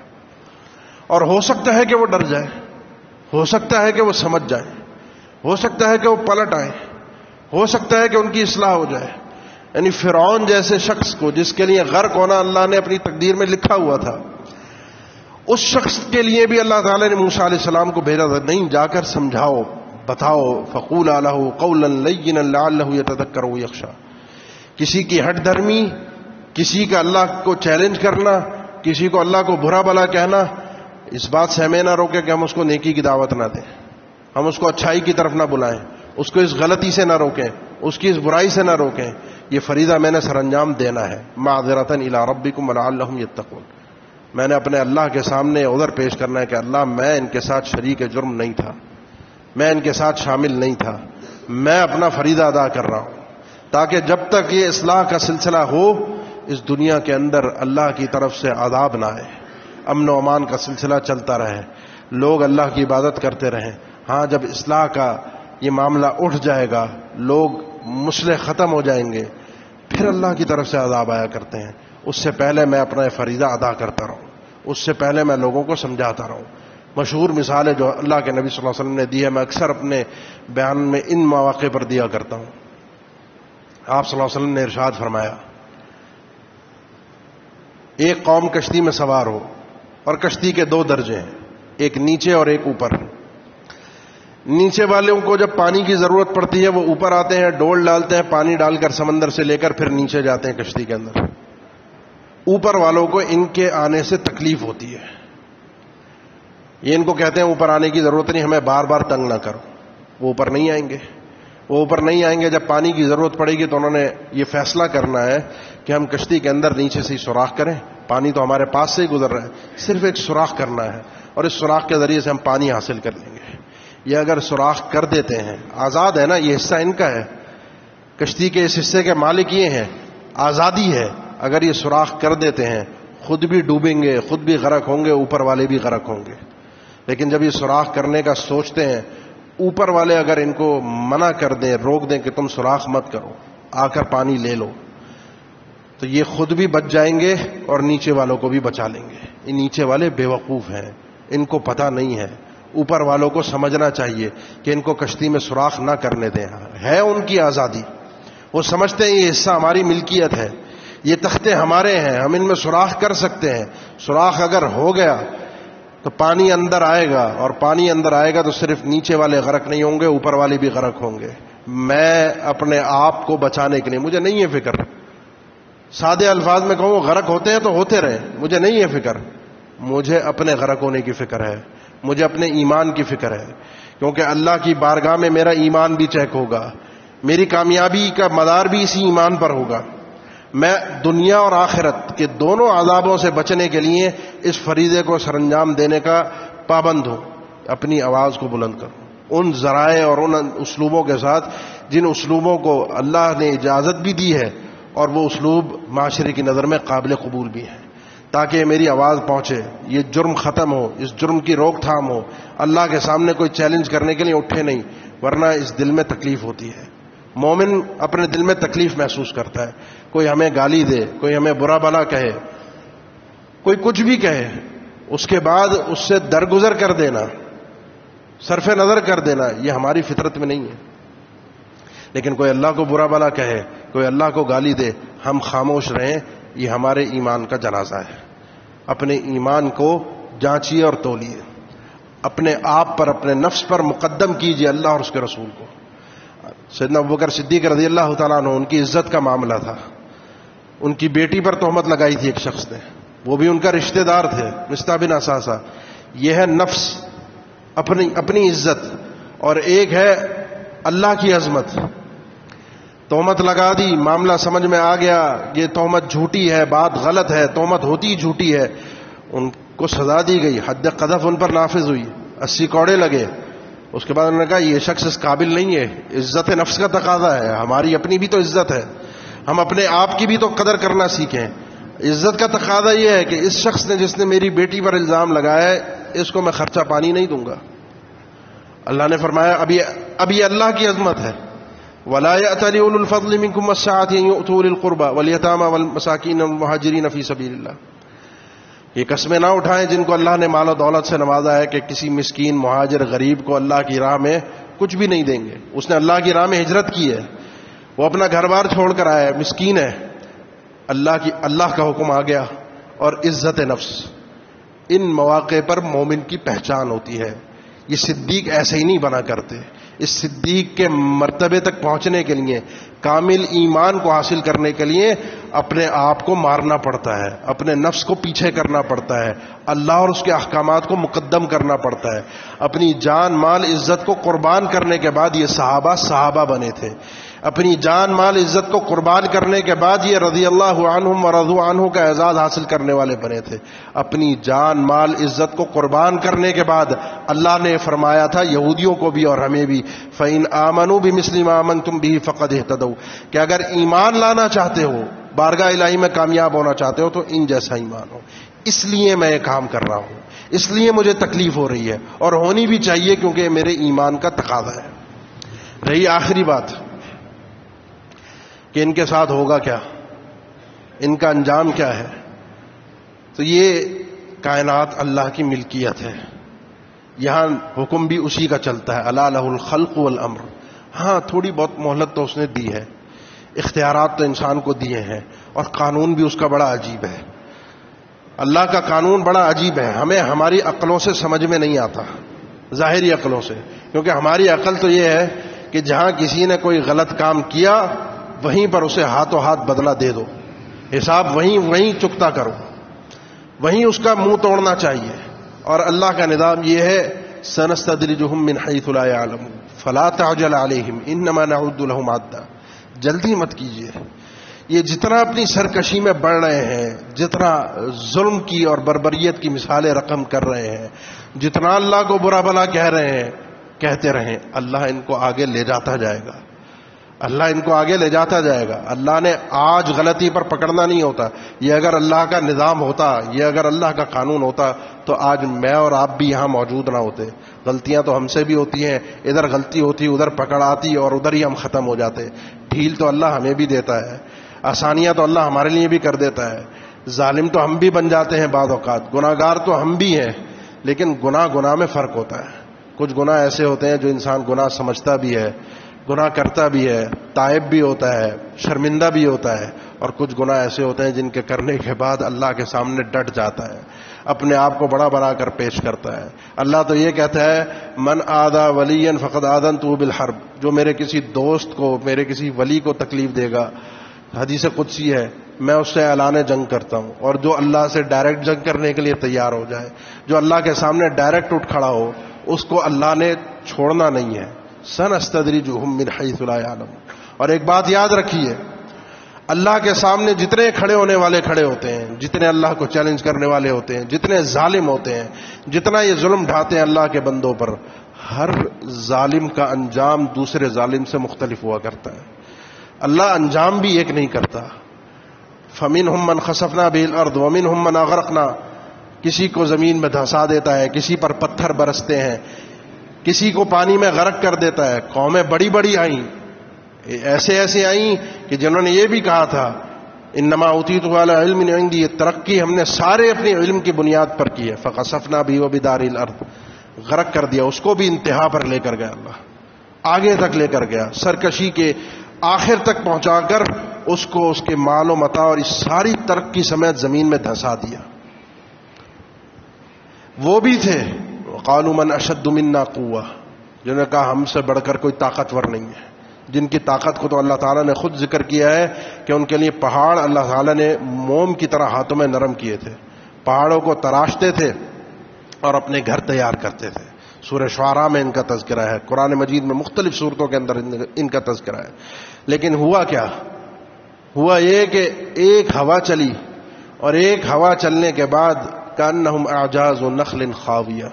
S1: اور ہو سکتا ہے کہ وہ ڈر جائے، ہو سکتا ہے کہ وہ سمجھ جائے، ہو سکتا ہے کہ وہ پلٹ آئے، ہو سکتا ہے کہ ان کی اصلاح ہو جائے. یعنی فرعون جیسے شخص کو جس کے لیے غرق ہونا اللہ نے اپنی تقدیر میں لکھا ہوا تھا، اس شخص کے لیے بھی اللہ تعالیٰ نے موسیٰ علیہ السلام کو بھیجا تھا. نہیں، جا کر سمجھاؤ، بتاؤ. فقولا لہ قولا لینا لعلہ یتذکر او یخشی. کسی کی ہٹ دھرمی، کسی کا اللہ کو چیلنج کرنا، کسی کو اللہ کو برا بھلا کہنا، اس بات سے ہمیں نہ روکے کہ ہم اس کو نیکی کی دعوت نہ دیں، ہم اس کو اچھائی کی طرف نہ بلائیں، اس کو اس غلطی سے نہ روکیں، اس کی اس برائی سے نہ روکیں. یہ فریضہ میں نے سر انجام دینا ہے. معذرۃ الی ربکم لعلہم یتقون. میں نے اپنے اللہ کے سامنے عذر پیش کرنا ہے کہ اللہ میں ان کے ساتھ شریک جرم نہیں تھا، میں ان کے ساتھ شامل نہیں تھا، میں اپنا فریضہ ادا کر رہا ہوں، تاکہ جب تک یہ اصلاح کا سلسلہ ہو اس دنیا کے اندر اللہ کی طرف سے عذاب نہ آئے، امن و امان کا سلسلہ چلتا رہے، لوگ اللہ کی عبادت کرتے رہیں. ہاں، جب اصلاح کا یہ معاملہ اٹھ جائے گا، لوگ مصلح ختم ہو جائیں گے، پھر اللہ کی طرف سے عذاب آیا کرتے ہیں. اس سے پہلے میں اپنا فریضہ ادا کرتا رہوں، اس سے پہلے میں لوگوں کو سمجھاتا رہوں. مشہور مثال ہے جو اللہ کے نبی صلی اللہ علیہ وسلم نے دی ہے، میں اکثر اپنے بیان میں ان مواقع پر دیا کرتا ہوں. آپ صلی اللہ علیہ وسلم نے ارشاد فرمایا، ایک قوم کشتی میں سوار ہو، اور کشتی کے 2 درجے ہیں، ایک نیچے اور ایک اوپر. نیچے والوں کو جب پانی کی ضرورت پڑتی ہے وہ اوپر آتے ہیں، ڈول ڈالتے ہیں، پانی ڈال کر سمندر سے لے کر پھر نیچے جاتے ہیں کشتی کے اندر. اوپر والوں کو ان کے آنے سے تکلیف ہوتی ہے، یہ ان کو کہتے ہیں اوپر آنے کی ضرورت نہیں، ہمیں بار بار تنگ نہ کرو. وہ اوپر نہیں آئیں گے، وہ اوپر نہیں آئیں گے. جب پانی کی ضرورت پڑے گی تو انہوں نے یہ فیصلہ کرنا ہے کہ ہم کشتی کے اندر نیچے سے ہی سوراخ کریں، پانی تو ہمارے پاس سے ہی گزر رہا ہے، صرف ایک سوراخ کرنا ہے اور اس سوراخ کے ذریعے سے ہم پانی حاصل کر لیں گے. یہ اگر سوراخ کر دیتے ہیں، آزاد ہے نا، یہ حصہ ان کا ہے، کشتی کے اس حصے کے مالک یہ ہیں، آزادی ہے. اگر یہ سوراخ کر دیتے ہیں خود بھی ڈوبیں گے، خود بھی غرق ہوں گے، اوپر والے بھی غرق ہوں گے. لیکن جب یہ سوراخ کرنے کا سوچتے ہیں، اوپر والے اگر ان کو منع کر دیں، روک دیں کہ تم سوراخ مت کرو، آ کر پانی لے لو، تو یہ خود بھی بچ جائیں گے اور نیچے والوں کو بھی بچا لیں گے. یہ نیچے والے بے وقوف ہیں، ان کو پتہ نہیں ہے. اوپر والوں کو سمجھنا چاہیے کہ ان کو کشتی میں سوراخ نہ کرنے دیں. ہے ان کی آزادی، وہ سمجھتے ہیں یہ حصہ ہماری ملکیت ہے، یہ تختے ہمارے ہیں، ہم ان میں سوراخ کر سکتے ہیں. سوراخ اگر ہو گیا تو پانی اندر آئے گا، اور پانی اندر آئے گا تو صرف نیچے والے غرق نہیں ہوں گے، اوپر والے بھی غرق ہوں گے. میں اپنے آپ کو بچانے کے لیے، مجھے نہیں ہے فکر، سادے الفاظ میں کہوں غرق ہوتے ہیں تو ہوتے رہے، مجھے نہیں ہے فکر، مجھے اپنے غرق ہونے کی فکر ہے، مجھے اپنے ایمان کی فکر ہے. کیونکہ اللہ کی بارگاہ میں میرا ایمان بھی چیک ہوگا، میری کامیابی کا مدار بھی اسی ایمان پر ہوگا. میں دنیا اور آخرت کے دونوں عذابوں سے بچنے کے لیے اس فریضے کو سر انجام دینے کا پابند ہوں. اپنی آواز کو بلند کروں ان ذرائع اور ان اسلوبوں کے ساتھ جن اسلوبوں کو اللہ نے اجازت بھی دی ہے، اور وہ اسلوب معاشرے کی نظر میں قابل قبول بھی ہیں، تاکہ میری آواز پہنچے، یہ جرم ختم ہو، اس جرم کی روک تھام ہو، اللہ کے سامنے کوئی چیلنج کرنے کے لیے اٹھے نہیں، ورنہ اس دل میں تکلیف ہوتی ہے۔ مومن اپنے دل میں تکلیف محسوس کرتا ہے، کوئی ہمیں گالی دے، کوئی ہمیں برا بھلا کہے، کوئی کچھ بھی کہے، اس کے بعد اس سے درگزر کر دینا، صرف نظر کر دینا، یہ ہماری فطرت میں نہیں ہے۔ لیکن کوئی اللہ کو برا بھلا کہے، کوئی اللہ کو گالی دے، ہم خاموش رہیں، یہ ہمارے ایمان کا جنازہ ہے۔ اپنے ایمان کو جانچیے اور تولیے، اپنے آپ پر، اپنے نفس پر مقدم کیجیے اللہ اور اس کے رسول کو۔ سیدنا ابوبکر صدیق رضی اللہ تعالیٰ عنہ، ان کی عزت کا معاملہ تھا، ان کی بیٹی پر تہمت لگائی تھی ایک شخص نے، وہ بھی ان کا رشتہ دار تھے، مصطح بن اساسہ۔ یہ ہے نفس، اپنی عزت، اور ایک ہے اللہ کی عظمت۔ تہمت لگا دی، معاملہ سمجھ میں آ گیا یہ تہمت جھوٹی ہے، بات غلط ہے، تہمت ہوتی ہی جھوٹی ہے، ان کو سزا دی گئی، حد قذف ان پر نافذ ہوئی، 80 کوڑے لگے۔ اس کے بعد انہوں نے کہا یہ شخص اس قابل نہیں ہے، عزت نفس کا تقاضا ہے، ہماری اپنی بھی تو عزت ہے، ہم اپنے آپ کی بھی تو قدر کرنا سیکھیں۔ عزت کا تقاضا یہ ہے کہ اس شخص نے جس نے میری بیٹی پر الزام لگایا ہے، اس کو میں خرچہ پانی نہیں دوں گا۔ اللہ نے فرمایا اب یہ اللہ کی عظمت ہے، وَلَا يَأْتَلِ أُولُو الْفَضْلِ مِنكُمْ وَالسَّعَةِ أَن يُؤْتُوا أُولِي الْقُرْبَى وَالْيَتَامَى وَالْمَسَاكِينَ وَالْمُهَاجِرِينَ فِي سَبِيلِ اللَّهِ۔ یہ قسمیں نہ اٹھائیں جن کو اللہ نے مال و دولت سے نوازا ہے کہ کسی مسکین مہاجر غریب کو اللہ کی راہ میں کچھ بھی نہیں دیں گے۔ اس نے اللہ کی راہ میں ہجرت کی ہے، وہ اپنا گھر بار چھوڑ کر آیا ہے، مسکین ہے، اللہ کا حکم آ گیا۔ اور عزت نفس، ان مواقع پر مومن کی پہچان ہوتی ہے۔ یہ صدیق ایسے ہی نہیں بنا کرتے، اس صدیق کے مرتبے تک پہنچنے کے لیے، کامل ایمان کو حاصل کرنے کے لیے اپنے آپ کو مارنا پڑتا ہے، اپنے نفس کو پیچھے کرنا پڑتا ہے، اللہ اور اس کے احکامات کو مقدم کرنا پڑتا ہے، اپنی جان مال عزت کو قربان کرنے کے بعد یہ صحابہ بنے تھے۔ اپنی جان مال عزت کو قربان کرنے کے بعد یہ رضی اللہ عنہم ورضوا عنہ کا اعزاز حاصل کرنے والے بنے تھے۔ اپنی جان مال عزت کو قربان کرنے کے بعد اللہ نے فرمایا تھا یہودیوں کو بھی اور ہمیں بھی، فَإِنْ آمَنُوا بِمِثْلِ مَا آمَنْتُمْ بِهِ فَقَدْ اهْتَدَوْا، کہ اگر ایمان لانا چاہتے ہو، بارگاہ الہی میں کامیاب ہونا چاہتے ہو، تو ان جیسا ایمان ہو۔ اس لیے میں یہ کام کر رہا ہوں، اس لیے مجھے تکلیف ہو رہی ہے، اور ہونی بھی چاہیے کیونکہ میرے ایمان کا تقاضا ہے۔ رہی آخری بات کہ ان کے ساتھ ہوگا کیا، ان کا انجام کیا ہے، تو یہ کائنات اللہ کی ملکیت ہے، یہاں حکم بھی اسی کا چلتا ہے، الا لہ الخلق والامر۔ ہاں تھوڑی بہت مہلت تو اس نے دی ہے، اختیارات تو انسان کو دیے ہیں، اور قانون بھی اس کا بڑا عجیب ہے۔ اللہ کا قانون بڑا عجیب ہے، ہمیں ہماری عقلوں سے سمجھ میں نہیں آتا، ظاہری عقلوں سے، کیونکہ ہماری عقل تو یہ ہے کہ جہاں کسی نے کوئی غلط کام کیا وہیں پر اسے ہاتھوں ہاتھ بدلہ دے دو، حساب وہیں چکتا کرو، وہیں اس کا منہ توڑنا چاہیے۔ اور اللہ کا نظام یہ ہے، سنستدرجہم من حیث لا یعلمون فلا تعجل علیہم انما نعد لہم عدا، جلدی مت کیجیے۔ یہ جتنا اپنی سرکشی میں بڑھ رہے ہیں، جتنا ظلم کی اور بربریت کی مثالیں رقم کر رہے ہیں، جتنا اللہ کو برا بھلا کہہ رہے ہیں، کہتے رہیں، اللہ ان کو آگے لے جاتا جائے گا، اللہ ان کو آگے لے جاتا جائے گا۔ اللہ نے آج غلطی پر پکڑنا نہیں ہوتا، یہ اگر اللہ کا نظام ہوتا، یہ اگر اللہ کا قانون ہوتا تو آج میں اور آپ بھی یہاں موجود نہ ہوتے۔ غلطیاں تو ہم سے بھی ہوتی ہیں، ادھر غلطی ہوتی، ادھر پکڑ آتی، اور ادھر ہی ہم ختم ہو جاتے۔ ڈھیل تو اللہ ہمیں بھی دیتا ہے، آسانیاں تو اللہ ہمارے لیے بھی کر دیتا ہے، ظالم تو ہم بھی بن جاتے ہیں بعض اوقات، گناہگار تو ہم بھی ہیں، لیکن گناہ میں فرق ہوتا ہے۔ کچھ گناہ ایسے ہوتے ہیں جو انسان گناہ سمجھتا بھی ہے، گناہ کرتا بھی ہے، تائب بھی ہوتا ہے، شرمندہ بھی ہوتا ہے، اور کچھ گناہ ایسے ہوتے ہیں جن کے کرنے کے بعد اللہ کے سامنے ڈٹ جاتا ہے، اپنے آپ کو بڑا بنا کر پیش کرتا ہے۔ اللہ تو یہ کہتا ہے، من آذا ولیا فقد آذنتہ بالحرب، جو میرے کسی دوست کو، میرے کسی ولی کو تکلیف دے گا، حدیث قدسی ہے، میں اس سے اعلان جنگ کرتا ہوں۔ اور جو اللہ سے ڈائریکٹ جنگ کرنے کے لیے تیار ہو جائے، جو اللہ کے سامنے ڈائریکٹ اٹھ کھڑا ہو، اس کو اللہ نے چھوڑنا نہیں ہے۔ سنستدرجہم من حیث لا یعلمون۔ اور ایک بات یاد رکھیے، اللہ کے سامنے جتنے کھڑے ہونے والے کھڑے ہوتے ہیں، جتنے اللہ کو چیلنج کرنے والے ہوتے ہیں، جتنے ظالم ہوتے ہیں، جتنا یہ ظلم ڈھاتے ہیں اللہ کے بندوں پر، ہر ظالم کا انجام دوسرے ظالم سے مختلف ہوا کرتا ہے۔ اللہ انجام بھی ایک نہیں کرتا، فمنہم من خسفنا بہ الارض ومنہم من اغرقنا، کسی کو زمین میں دھنسا دیتا ہے، کسی پر پتھر برستے ہیں، کسی کو پانی میں غرق کر دیتا ہے۔ قومیں بڑی بڑی آئیں، ایسے آئیں کہ جنہوں نے یہ بھی کہا تھا انما اوتیت علی علم عندی، یہ ترقی ہم نے سارے اپنے علم کی بنیاد پر کی ہے۔ فخسفنا بہ وبدار الارض، غرق کر دیا، اس کو بھی انتہا پر لے کر گیا اللہ، آگے تک لے کر گیا، سرکشی کے آخر تک پہنچا کر اس کو اس کے مال و متاع اور اس ساری ترقی سمیت زمین میں دھنسا دیا۔ وہ بھی تھے وقالوا من اشد منا قوہ، جنہوں نے کہا ہم سے بڑھ کر کوئی طاقتور نہیں ہے، جن کی طاقت کو تو اللہ تعالیٰ نے خود ذکر کیا ہے کہ ان کے لیے پہاڑ اللہ تعالیٰ نے موم کی طرح ہاتھوں میں نرم کیے تھے، پہاڑوں کو تراشتے تھے اور اپنے گھر تیار کرتے تھے۔ سورہ شعراء میں ان کا تذکرہ ہے، قرآن مجید میں مختلف صورتوں کے اندر ان کا تذکرہ ہے۔ لیکن ہوا کیا؟ ہوا یہ کہ ایک ہوا چلی، اور ایک ہوا چلنے کے بعد کأنہم اعجاز نخل خاویہ،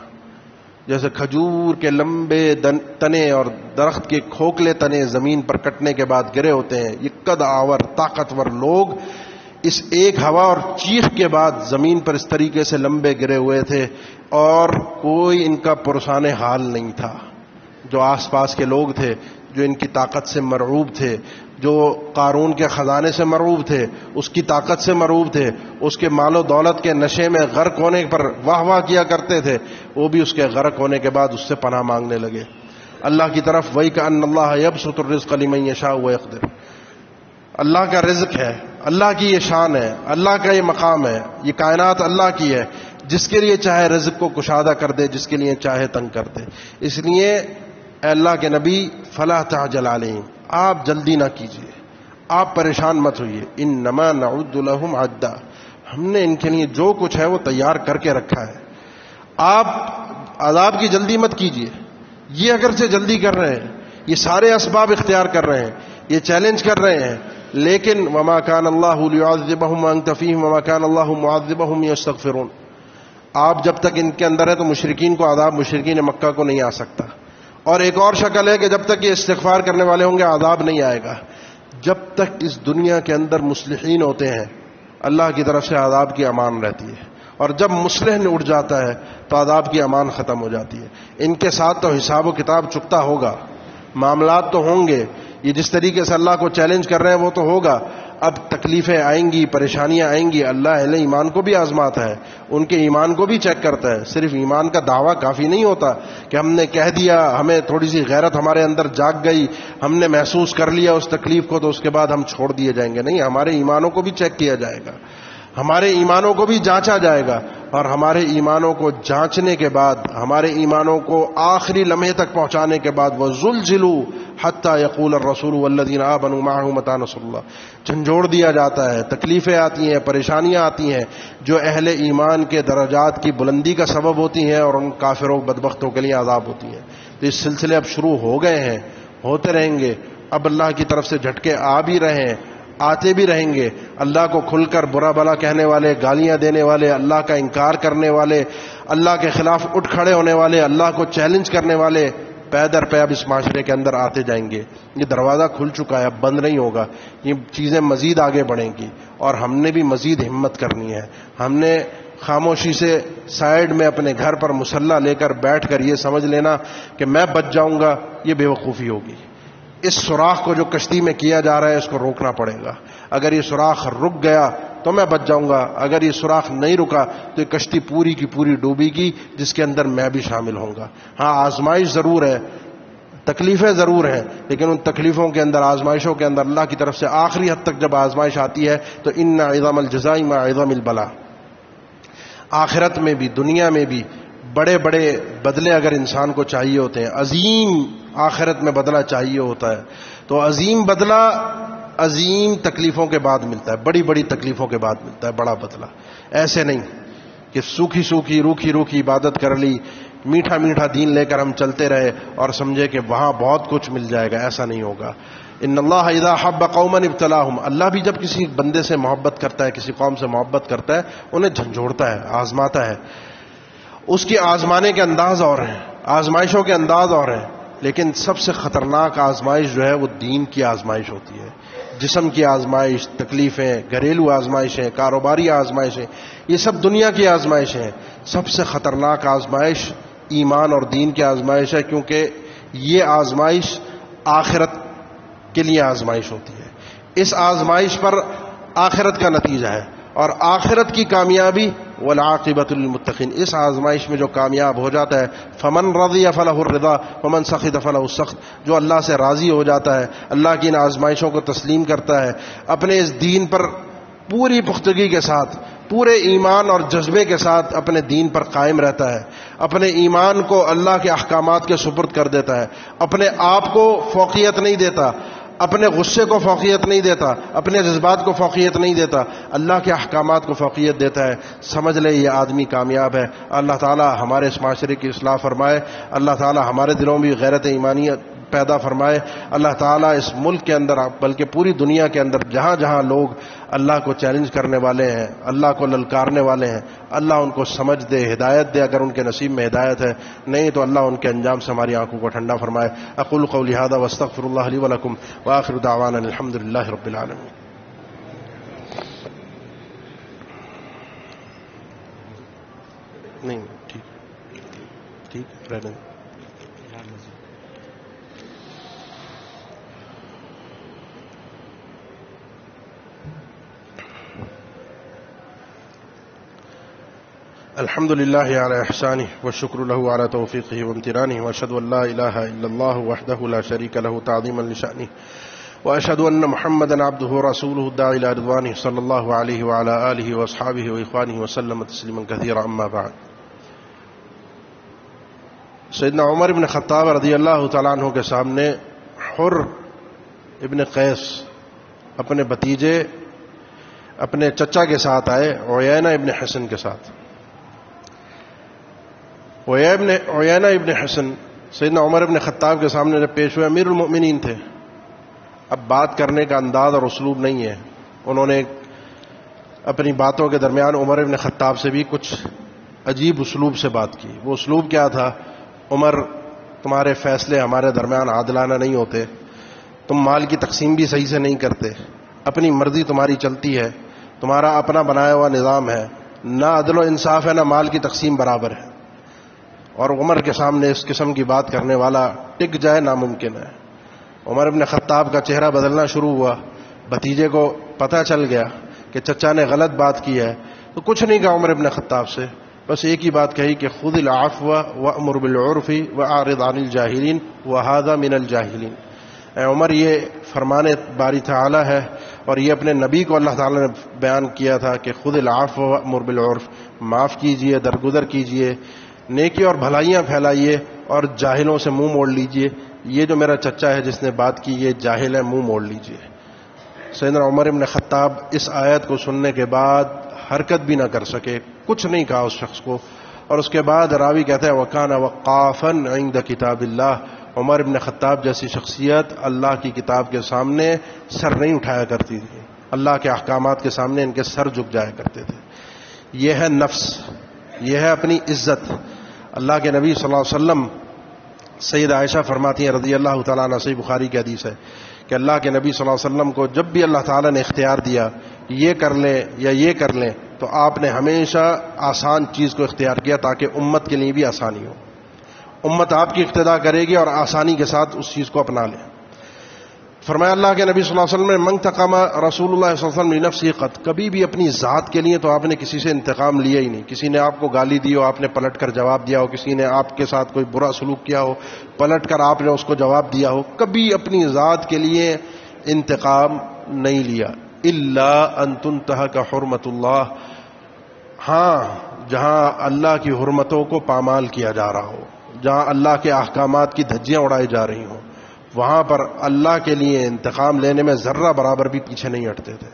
S1: جیسے کھجور کے لمبے تنے اور درخت کے کھوکھلے تنے زمین پر کٹنے کے بعد گرے ہوتے ہیں، یہ قد آور طاقتور لوگ اس ایک ہوا اور چیخ کے بعد زمین پر اس طریقے سے لمبے گرے ہوئے تھے، اور کوئی ان کا پرسان حال نہیں تھا۔ جو آس پاس کے لوگ تھے، جو ان کی طاقت سے مرعوب تھے، جو قارون کے خزانے سے مرعوب تھے، اس کی طاقت سے مرعوب تھے، اس کے مال و دولت کے نشے میں غرق ہونے پر واہ واہ کیا کرتے تھے، وہ بھی اس کے غرق ہونے کے بعد اس سے پناہ مانگنے لگے اللہ کی طرف۔ وَإِكَأَنَّ اللَّهَ يَبْسُطُ الرِّزْقَ لِمَن يَشَاءُ وَيَقْدِرُ، اللہ کا رزق ہے، اللہ کی یہ شان ہے، اللہ کا یہ مقام ہے، یہ کائنات اللہ کی ہے، جس کے لیے چاہے رزق کو کشادہ کر دے، جس کے لیے چاہے تنگ کر دے۔ اس لیے اے اللہ کے نبی فلا تعجل علیہم، آپ جلدی نہ کیجیے، آپ پریشان مت ہوئیے، انما نعد لهم عدا، ہم نے ان کے لیے جو کچھ ہے وہ تیار کر کے رکھا ہے، آپ عذاب کی جلدی مت کیجیے۔ یہ اگرچہ جلدی کر رہے ہیں، یہ سارے اسباب اختیار کر رہے ہیں، یہ چیلنج کر رہے ہیں، لیکن وما كان الله ليعذبهم وانت فيهم وما كان الله معذبهم يستغفرون، آپ جب تک ان کے اندر ہے تو مشرکین کو عذاب مشرکین مکہ کو نہیں آ سکتا۔ اور ایک اور شکل ہے کہ جب تک یہ استغفار کرنے والے ہوں گے عذاب نہیں آئے گا۔ جب تک اس دنیا کے اندر مصلحین ہوتے ہیں اللہ کی طرف سے عذاب کی امان رہتی ہے، اور جب مصلح نے اٹھ جاتا ہے تو عذاب کی امان ختم ہو جاتی ہے۔ ان کے ساتھ تو حساب و کتاب چکتا ہوگا، معاملات تو ہوں گے، یہ جس طریقے سے اللہ کو چیلنج کر رہے ہیں وہ تو ہوگا۔ اب تکلیفیں آئیں گی، پریشانیاں آئیں گی، اللہ اہل ایمان کو بھی آزماتا ہے، ان کے ایمان کو بھی چیک کرتا ہے۔ صرف ایمان کا دعویٰ کافی نہیں ہوتا کہ ہم نے کہہ دیا، ہمیں تھوڑی سی غیرت ہمارے اندر جاگ گئی، ہم نے محسوس کر لیا اس تکلیف کو تو اس کے بعد ہم چھوڑ دیے جائیں گے۔ نہیں، ہمارے ایمانوں کو بھی چیک کیا جائے گا، ہمارے ایمانوں کو بھی جانچا جائے گا، اور ہمارے ایمانوں کو جانچنے کے بعد، ہمارے ایمانوں کو آخری لمحے تک پہنچانے کے بعد وَزُلْزِلُوا حَتَّى يَقُولَ الرَّسُولُ وَالَّذِينَ آمَنُوا مَعَهُ مَتَىٰ نَصْرُ اللَّهِ، جھنجھوڑ دیا جاتا ہے، تکلیفیں آتی ہیں، پریشانیاں آتی ہیں جو اہل ایمان کے درجات کی بلندی کا سبب ہوتی ہیں، اور ان کافروں بدبختوں کے لیے عذاب ہوتی ہیں۔ تو اس سلسلے اب شروع ہو گئے ہیں، ہوتے رہیں گے، اب اللہ کی طرف سے جھٹکے آ بھی رہے ہیں، آتے بھی رہیں گے۔ اللہ کو کھل کر برا بھلا کہنے والے، گالیاں دینے والے، اللہ کا انکار کرنے والے، اللہ کے خلاف اٹھ کھڑے ہونے والے، اللہ کو چیلنج کرنے والے پے در پے اب اس معاشرے کے اندر آتے جائیں گے۔ یہ دروازہ کھل چکا ہے، اب بند نہیں ہوگا، یہ چیزیں مزید آگے بڑھیں گی، اور ہم نے بھی مزید ہمت کرنی ہے۔ ہم نے خاموشی سے سائیڈ میں اپنے گھر پر مسلح لے کر بیٹھ کر یہ سمجھ لینا کہ میں بچ جاؤں گا، یہ بے وقوفی ہوگی۔ اس سوراخ کو جو کشتی میں کیا جا رہا ہے اس کو روکنا پڑے گا۔ اگر یہ سوراخ رک گیا تو میں بچ جاؤں گا، اگر یہ سوراخ نہیں رکا تو یہ کشتی پوری کی پوری ڈوبے گی، جس کے اندر میں بھی شامل ہوں گا۔ ہاں، آزمائش ضرور ہے، تکلیفیں ضرور ہیں، لیکن ان تکلیفوں کے اندر، آزمائشوں کے اندر اللہ کی طرف سے آخری حد تک جب آزمائش آتی ہے تو ان عظم الجزاء مع عظم البلاء، آخرت میں بھی دنیا میں بھی بڑے بڑے بدلے اگر انسان کو چاہیے ہوتے ہیں، عظیم آخرت میں بدلہ چاہیے ہوتا ہے، تو عظیم بدلہ عظیم تکلیفوں کے بعد ملتا ہے، بڑی بڑی تکلیفوں کے بعد ملتا ہے بڑا بدلہ۔ ایسے نہیں کہ سوکھی سوکھی روکھی روکھی عبادت کر لی، میٹھا میٹھا دین لے کر ہم چلتے رہے اور سمجھے کہ وہاں بہت کچھ مل جائے گا، ایسا نہیں ہوگا۔ ان اللہ اذا حب قوما ابتلاهم، اللہ بھی جب کسی بندے سے محبت کرتا ہے، کسی قوم سے محبت کرتا ہے، انہیں جھنجھوڑتا ہے، آزماتا ہے۔ اس کی آزمانے کے انداز اور ہیں، آزمائشوں کے انداز اور ہیں۔ لیکن سب سے خطرناک آزمائش جو ہے وہ دین کی آزمائش ہوتی ہے. جسم کی آزمائش، تکلیفیں، گھریلو آزمائشیں، کاروباری آزمائشیں، یہ سب دنیا کی آزمائشیں ہیں. سب سے خطرناک آزمائش ایمان اور دین کی آزمائش ہے، کیونکہ یہ آزمائش آخرت کے لیے آزمائش ہوتی ہے. اس آزمائش پر آخرت کا نتیجہ ہے، اور آخرت کی کامیابی والعاقبۃ للمتقین. اس آزمائش میں جو کامیاب ہو جاتا ہے، فمن رضی فلہ الرضا ومن سخط فلہ السخط، جو اللہ سے راضی ہو جاتا ہے، اللہ کی ان آزمائشوں کو تسلیم کرتا ہے، اپنے اس دین پر پوری پختگی کے ساتھ، پورے ایمان اور جذبے کے ساتھ اپنے دین پر قائم رہتا ہے، اپنے ایمان کو اللہ کے احکامات کے سپرد کر دیتا ہے، اپنے آپ کو فوقیت نہیں دیتا، اپنے غصے کو فوقیت نہیں دیتا، اپنے جذبات کو فوقیت نہیں دیتا، اللہ کے احکامات کو فوقیت دیتا ہے، سمجھ لے یہ آدمی کامیاب ہے. اللہ تعالی ہمارے اس معاشرے کی اصلاح فرمائے. اللہ تعالی ہمارے دلوں میں غیرت ایمانیت پیدا فرمائے. اللہ تعالیٰ اس ملک کے اندر بلکہ پوری دنیا کے اندر جہاں جہاں لوگ اللہ کو چیلنج کرنے والے ہیں، اللہ کو للکارنے والے ہیں، اللہ ان کو سمجھ دے، ہدایت دے. اگر ان کے نصیب میں ہدایت ہے، نہیں تو اللہ ان کے انجام سے ہماری آنکھوں کو ٹھنڈا فرمائے. اقول قولی ھذا واستغفر اللہ لی ولکم وآخر دعوانا الحمد للہ رب العالمین. نہیں ٹھیک رہنے دیں. الحمد للہ علی احسانہ والشکر له علی توفیقہ وامتنانہ واشهد ان لا الہ الا اللہ وحدہ لا شریک له تعظیما لشأنہ واشهد ان محمدا عبدہ ورسولہ الداعی الی رضوانہ صلی اللہ علیہ وعلی آلہ واصحابہ واخوانہ وسلم تسلیما کثیرا. اما بعد. سیدنا عمر بن خطاب رضی اللہ تعالیٰ عنہ کے سامنے حر ابن قیس اپنے بھتیجے اپنے چچا کے ساتھ آئے، عیینہ ابن حصن کے ساتھ. عیینہ ابن حصن سیدنا عمر ابن خطاب کے سامنے جب پیش ہوئے، امیر المؤمنین تھے. اب بات کرنے کا انداز اور اسلوب نہیں ہے. انہوں نے اپنی باتوں کے درمیان عمر ابن خطاب سے بھی کچھ عجیب اسلوب سے بات کی. وہ اسلوب کیا تھا؟ عمر، تمہارے فیصلے ہمارے درمیان عادلانہ نہیں ہوتے، تم مال کی تقسیم بھی صحیح سے نہیں کرتے، اپنی مرضی تمہاری چلتی ہے، تمہارا اپنا بنایا ہوا نظام ہے، نہ عدل و انصاف ہے، نہ مال کی تقسیم برابر ہے. اور عمر کے سامنے اس قسم کی بات کرنے والا ٹک جائے ناممکن ہے. عمر ابن خطاب کا چہرہ بدلنا شروع ہوا. بھتیجے کو پتہ چل گیا کہ چچا نے غلط بات کی ہے، تو کچھ نہیں کہا عمر ابن خطاب سے، بس ایک ہی بات کہی کہ خذ العفو وامر بالعرف واعرض عن الجاہلین وہذا من الجاہلین. اے عمر، یہ فرمان باری تعالی ہے، اور یہ اپنے نبی کو اللہ تعالی نے بیان کیا تھا کہ خذ العفو وامر بالعرف، معاف کیجئے، درگزر کیجئے، نیکی اور بھلائیاں پھیلائیے، اور جاہلوں سے منہ موڑ لیجئے. یہ جو میرا چچا ہے جس نے بات کی، یہ جاہل ہے، منہ موڑ لیجئے. سیدنا عمر ابن خطاب اس آیت کو سننے کے بعد حرکت بھی نہ کر سکے، کچھ نہیں کہا اس شخص کو. اور اس کے بعد راوی کہتا ہے وَكَانَ وَقَّافًا عِنْدَ كِتَابِ اللَّهِ. عمر ابن خطاب جیسی شخصیت اللہ کی کتاب کے سامنے سر نہیں اٹھایا کرتی تھی، اللہ کے احکامات کے سامنے ان کے سر جھک جایا کرتے تھے. یہ ہے نفس، یہ ہے اپنی عزت. اللہ کے نبی صلی اللہ علیہ وسلم، سید عائشہ فرماتی ہیں رضی اللہ تعالیٰ عنہ، صحیح بخاری کی حدیث ہے کہ اللہ کے نبی صلی اللہ علیہ وسلم کو جب بھی اللہ تعالیٰ نے اختیار دیا یہ کر لیں یا یہ کر لیں، تو آپ نے ہمیشہ آسان چیز کو اختیار کیا تاکہ امت کے لیے بھی آسانی ہو. امت آپ کی اقتداء کرے گی اور آسانی کے ساتھ اس چیز کو اپنا لیں. فرمایا اللہ کے نبی صلی اللہ علیہ وسلم نے من تقام رسول اللہ صلی اللہ علیہ وسلم لنفسہ قط، کبھی بھی اپنی ذات کے لیے تو آپ نے کسی سے انتقام لیا ہی نہیں. کسی نے آپ کو گالی دی ہو، آپ نے پلٹ کر جواب دیا ہو، کسی نے آپ کے ساتھ کوئی برا سلوک کیا ہو، پلٹ کر آپ نے اس کو جواب دیا ہو، کبھی اپنی ذات کے لیے انتقام نہیں لیا. الا ان تنتهك حرمت اللہ، ہاں جہاں اللہ کی حرمتوں کو پامال کیا جا رہا ہو، جہاں اللہ کے احکامات کی دھجیاں اڑائی جا رہی ہوں، وہاں پر اللہ کے لیے انتقام لینے میں ذرہ برابر بھی پیچھے نہیں ہٹتے تھے.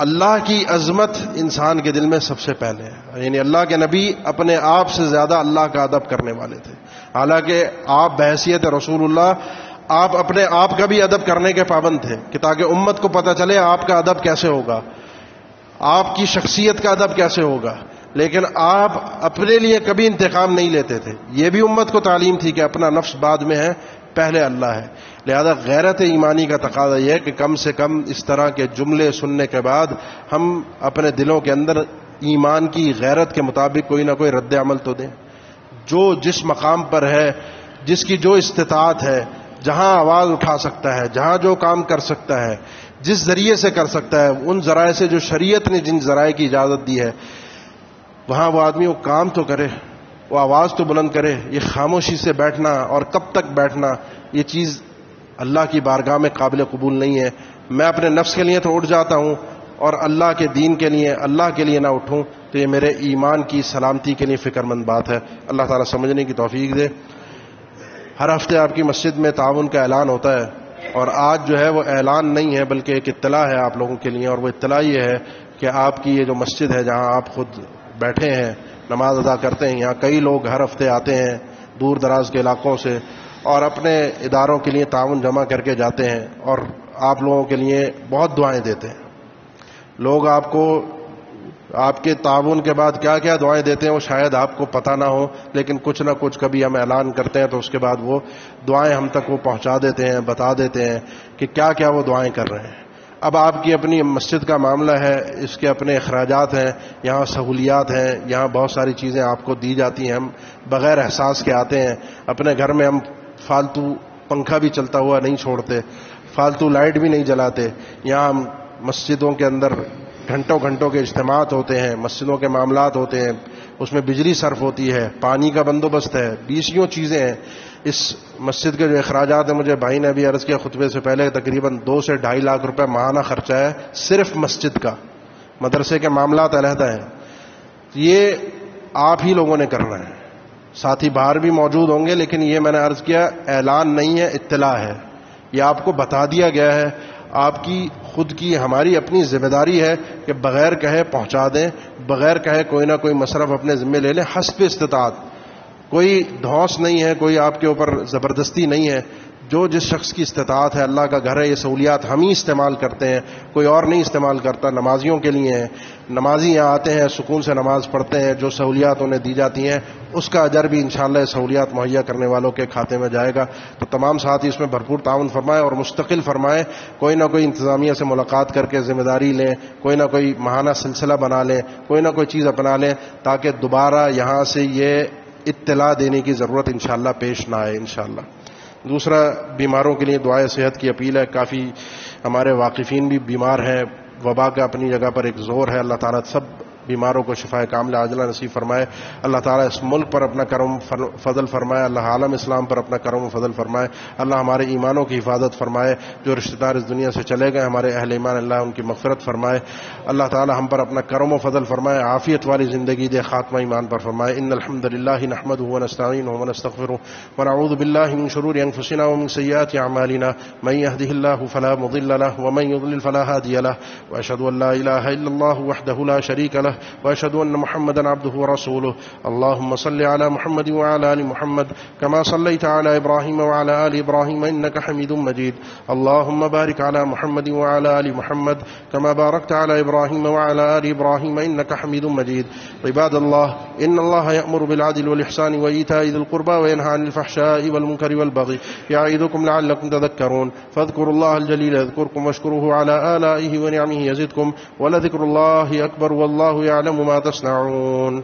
S1: اللہ کی عظمت انسان کے دل میں سب سے پہلے ہے. یعنی اللہ کے نبی اپنے آپ سے زیادہ اللہ کا ادب کرنے والے تھے. حالانکہ آپ بحیثیت رسول اللہ، آپ اپنے آپ کا بھی ادب کرنے کے پابند تھے کہ تاکہ امت کو پتہ چلے آپ کا ادب کیسے ہوگا، آپ کی شخصیت کا ادب کیسے ہوگا. لیکن آپ اپنے لیے کبھی انتقام نہیں لیتے تھے. یہ بھی امت کو تعلیم تھی کہ اپنا نفس بعد میں ہے، پہلے اللہ ہے. لہذا غیرت ایمانی کا تقاضا یہ ہے کہ کم سے کم اس طرح کے جملے سننے کے بعد ہم اپنے دلوں کے اندر ایمان کی غیرت کے مطابق کوئی نہ کوئی رد عمل تو دیں. جو جس مقام پر ہے، جس کی جو استطاعت ہے، جہاں آواز اٹھا سکتا ہے، جہاں جو کام کر سکتا ہے، جس ذریعے سے کر سکتا ہے، ان ذرائع سے جو شریعت نے جن ذرائع کی اجازت دی ہے، وہاں وہ آدمی وہ کام تو کرے، وہ آواز تو بلند کرے. یہ خاموشی سے بیٹھنا اور کب تک بیٹھنا، یہ چیز اللہ کی بارگاہ میں قابل قبول نہیں ہے. میں اپنے نفس کے لیے تو اٹھ جاتا ہوں اور اللہ کے دین کے لیے، اللہ کے لیے نہ اٹھوں تو یہ میرے ایمان کی سلامتی کے لیے فکر مند بات ہے. اللہ تعالیٰ سمجھنے کی توفیق دے. ہر ہفتے آپ کی مسجد میں تعاون کا اعلان ہوتا ہے، اور آج جو ہے وہ اعلان نہیں ہے بلکہ ایک اطلاع ہے آپ لوگوں کے لیے. اور وہ اطلاع یہ ہے کہ آپ کی یہ جو مسجد ہے جہاں آپ خود بیٹھے ہیں نماز ادا کرتے ہیں، یہاں کئی لوگ ہر ہفتے آتے ہیں دور دراز کے علاقوں سے اور اپنے اداروں کے لیے تعاون جمع کر کے جاتے ہیں، اور آپ لوگوں کے لیے بہت دعائیں دیتے ہیں. لوگ آپ کو آپ کے تعاون کے بعد کیا کیا دعائیں دیتے ہیں وہ شاید آپ کو پتہ نہ ہو، لیکن کچھ نہ کچھ کبھی ہم اعلان کرتے ہیں تو اس کے بعد وہ دعائیں ہم تک وہ پہنچا دیتے ہیں، بتا دیتے ہیں کہ کیا کیا وہ دعائیں کر رہے ہیں. اب آپ کی اپنی مسجد کا معاملہ ہے، اس کے اپنے اخراجات ہیں، یہاں سہولیات ہیں، یہاں بہت ساری چیزیں آپ کو دی جاتی ہیں. ہم بغیر احساس کے آتے ہیں. اپنے گھر میں ہم فالتو پنکھا بھی چلتا ہوا نہیں چھوڑتے، فالتو لائٹ بھی نہیں جلاتے. یہاں ہم مسجدوں کے اندر گھنٹوں گھنٹوں کے اجتماعات ہوتے ہیں، مسجدوں کے معاملات ہوتے ہیں، اس میں بجلی صرف ہوتی ہے، پانی کا بندوبست ہے، بیسیوں چیزیں ہیں. اس مسجد کے جو اخراجات ہیں، مجھے بھائی نے ابھی عرض کیا خطبے سے پہلے، تقریباً 2 سے 2.5 لاکھ روپے ماہانہ خرچہ ہے صرف مسجد کا. مدرسے کے معاملات علیحدہ ہیں. یہ آپ ہی لوگوں نے کرنا ہے. ساتھی باہر بھی موجود ہوں گے، لیکن یہ میں نے عرض کیا اعلان نہیں ہے، اطلاع ہے. یہ آپ کو بتا دیا گیا ہے. آپ کی خود کی ہماری اپنی ذمہ داری ہے کہ بغیر کہے پہنچا دیں، بغیر کہے کوئی نہ کوئی مصرف اپنے ذمہ لے لیں حسب استطاعت. کوئی دھوس نہیں ہے، کوئی آپ کے اوپر زبردستی نہیں ہے. جو جس شخص کی استطاعت ہے، اللہ کا گھر ہے، یہ سہولیات ہم ہی استعمال کرتے ہیں، کوئی اور نہیں استعمال کرتا. نمازیوں کے لیے ہیں، نمازی یہاں آتے ہیں، سکون سے نماز پڑھتے ہیں، جو سہولیات انہیں دی جاتی ہیں اس کا اجر بھی انشاءاللہ سہولیات مہیا کرنے والوں کے کھاتے میں جائے گا. تو تمام ساتھی اس میں بھرپور تعاون فرمائیں اور مستقل فرمائیں. کوئی نہ کوئی انتظامیہ سے ملاقات کر کے ذمہ داری لیں، کوئی نہ کوئی ماہانہ سلسلہ بنا لیں، کوئی نہ کوئی چیز اپنا لیں، تاکہ دوبارہ یہاں سے یہ اطلاع دینے کی ضرورت انشاءاللہ پیش نہ آئے انشاءاللہ. دوسرا، بیماروں کے لیے دعائے صحت کی اپیل ہے. کافی ہمارے واقفین بھی بیمار ہیں. وبا کا اپنی جگہ پر ایک زور ہے. اللہ تعالیٰ سب بیماروں کو شفاء کاملہ عاجلہ نصیب فرمائے. اللہ تعالیٰ اس ملک پر اپنا کرم فضل فرمائے. اللہ عالم اسلام پر اپنا کرم و فضل فرمائے. اللہ ہمارے ایمانوں کی حفاظت فرمائے. جو رشتہ دار اس دنیا سے چلے گئے ہمارے اہل ایمان، اللہ ان کی مغفرت فرمائے. اللہ تعالیٰ ہم پر اپنا کرم و فضل فرمائے، عافیت والی زندگی دے، خاتمہ ایمان پر فرمائے. ان الحمد للہ نحمدہ ونستعینہ ونستغفرہ ونعوذ باللہ من شرور انفسنا ومن سیئات اعمالنا من يهده الله فلا مضل له ومن يضلل فلا هادي له واشهد ان لا اله الا الله وحده لا شريك له واشهد ان محمدا عبده ورسوله. اللهم صل على محمد وعلى ال محمد كما صليت على ابراهيم وعلى ال ابراهيم انك حميد مجيد. اللهم بارك على محمد وعلى ال محمد كما باركت على ابراهيم وعلى ال ابراهيم انك حميد مجيد. عباد الله، ان الله يأمر بالعدل والاحسان وايتاء ذي القربى وينهى عن الفحشاء والمنكر والبغي يعظكم لعلكم تذكرون. فاذكروا الله الجليل يذكركم واشكروه على آلائه ونعمه يزدكم ولذكر الله أكبر والله يعلم ما تصنعون.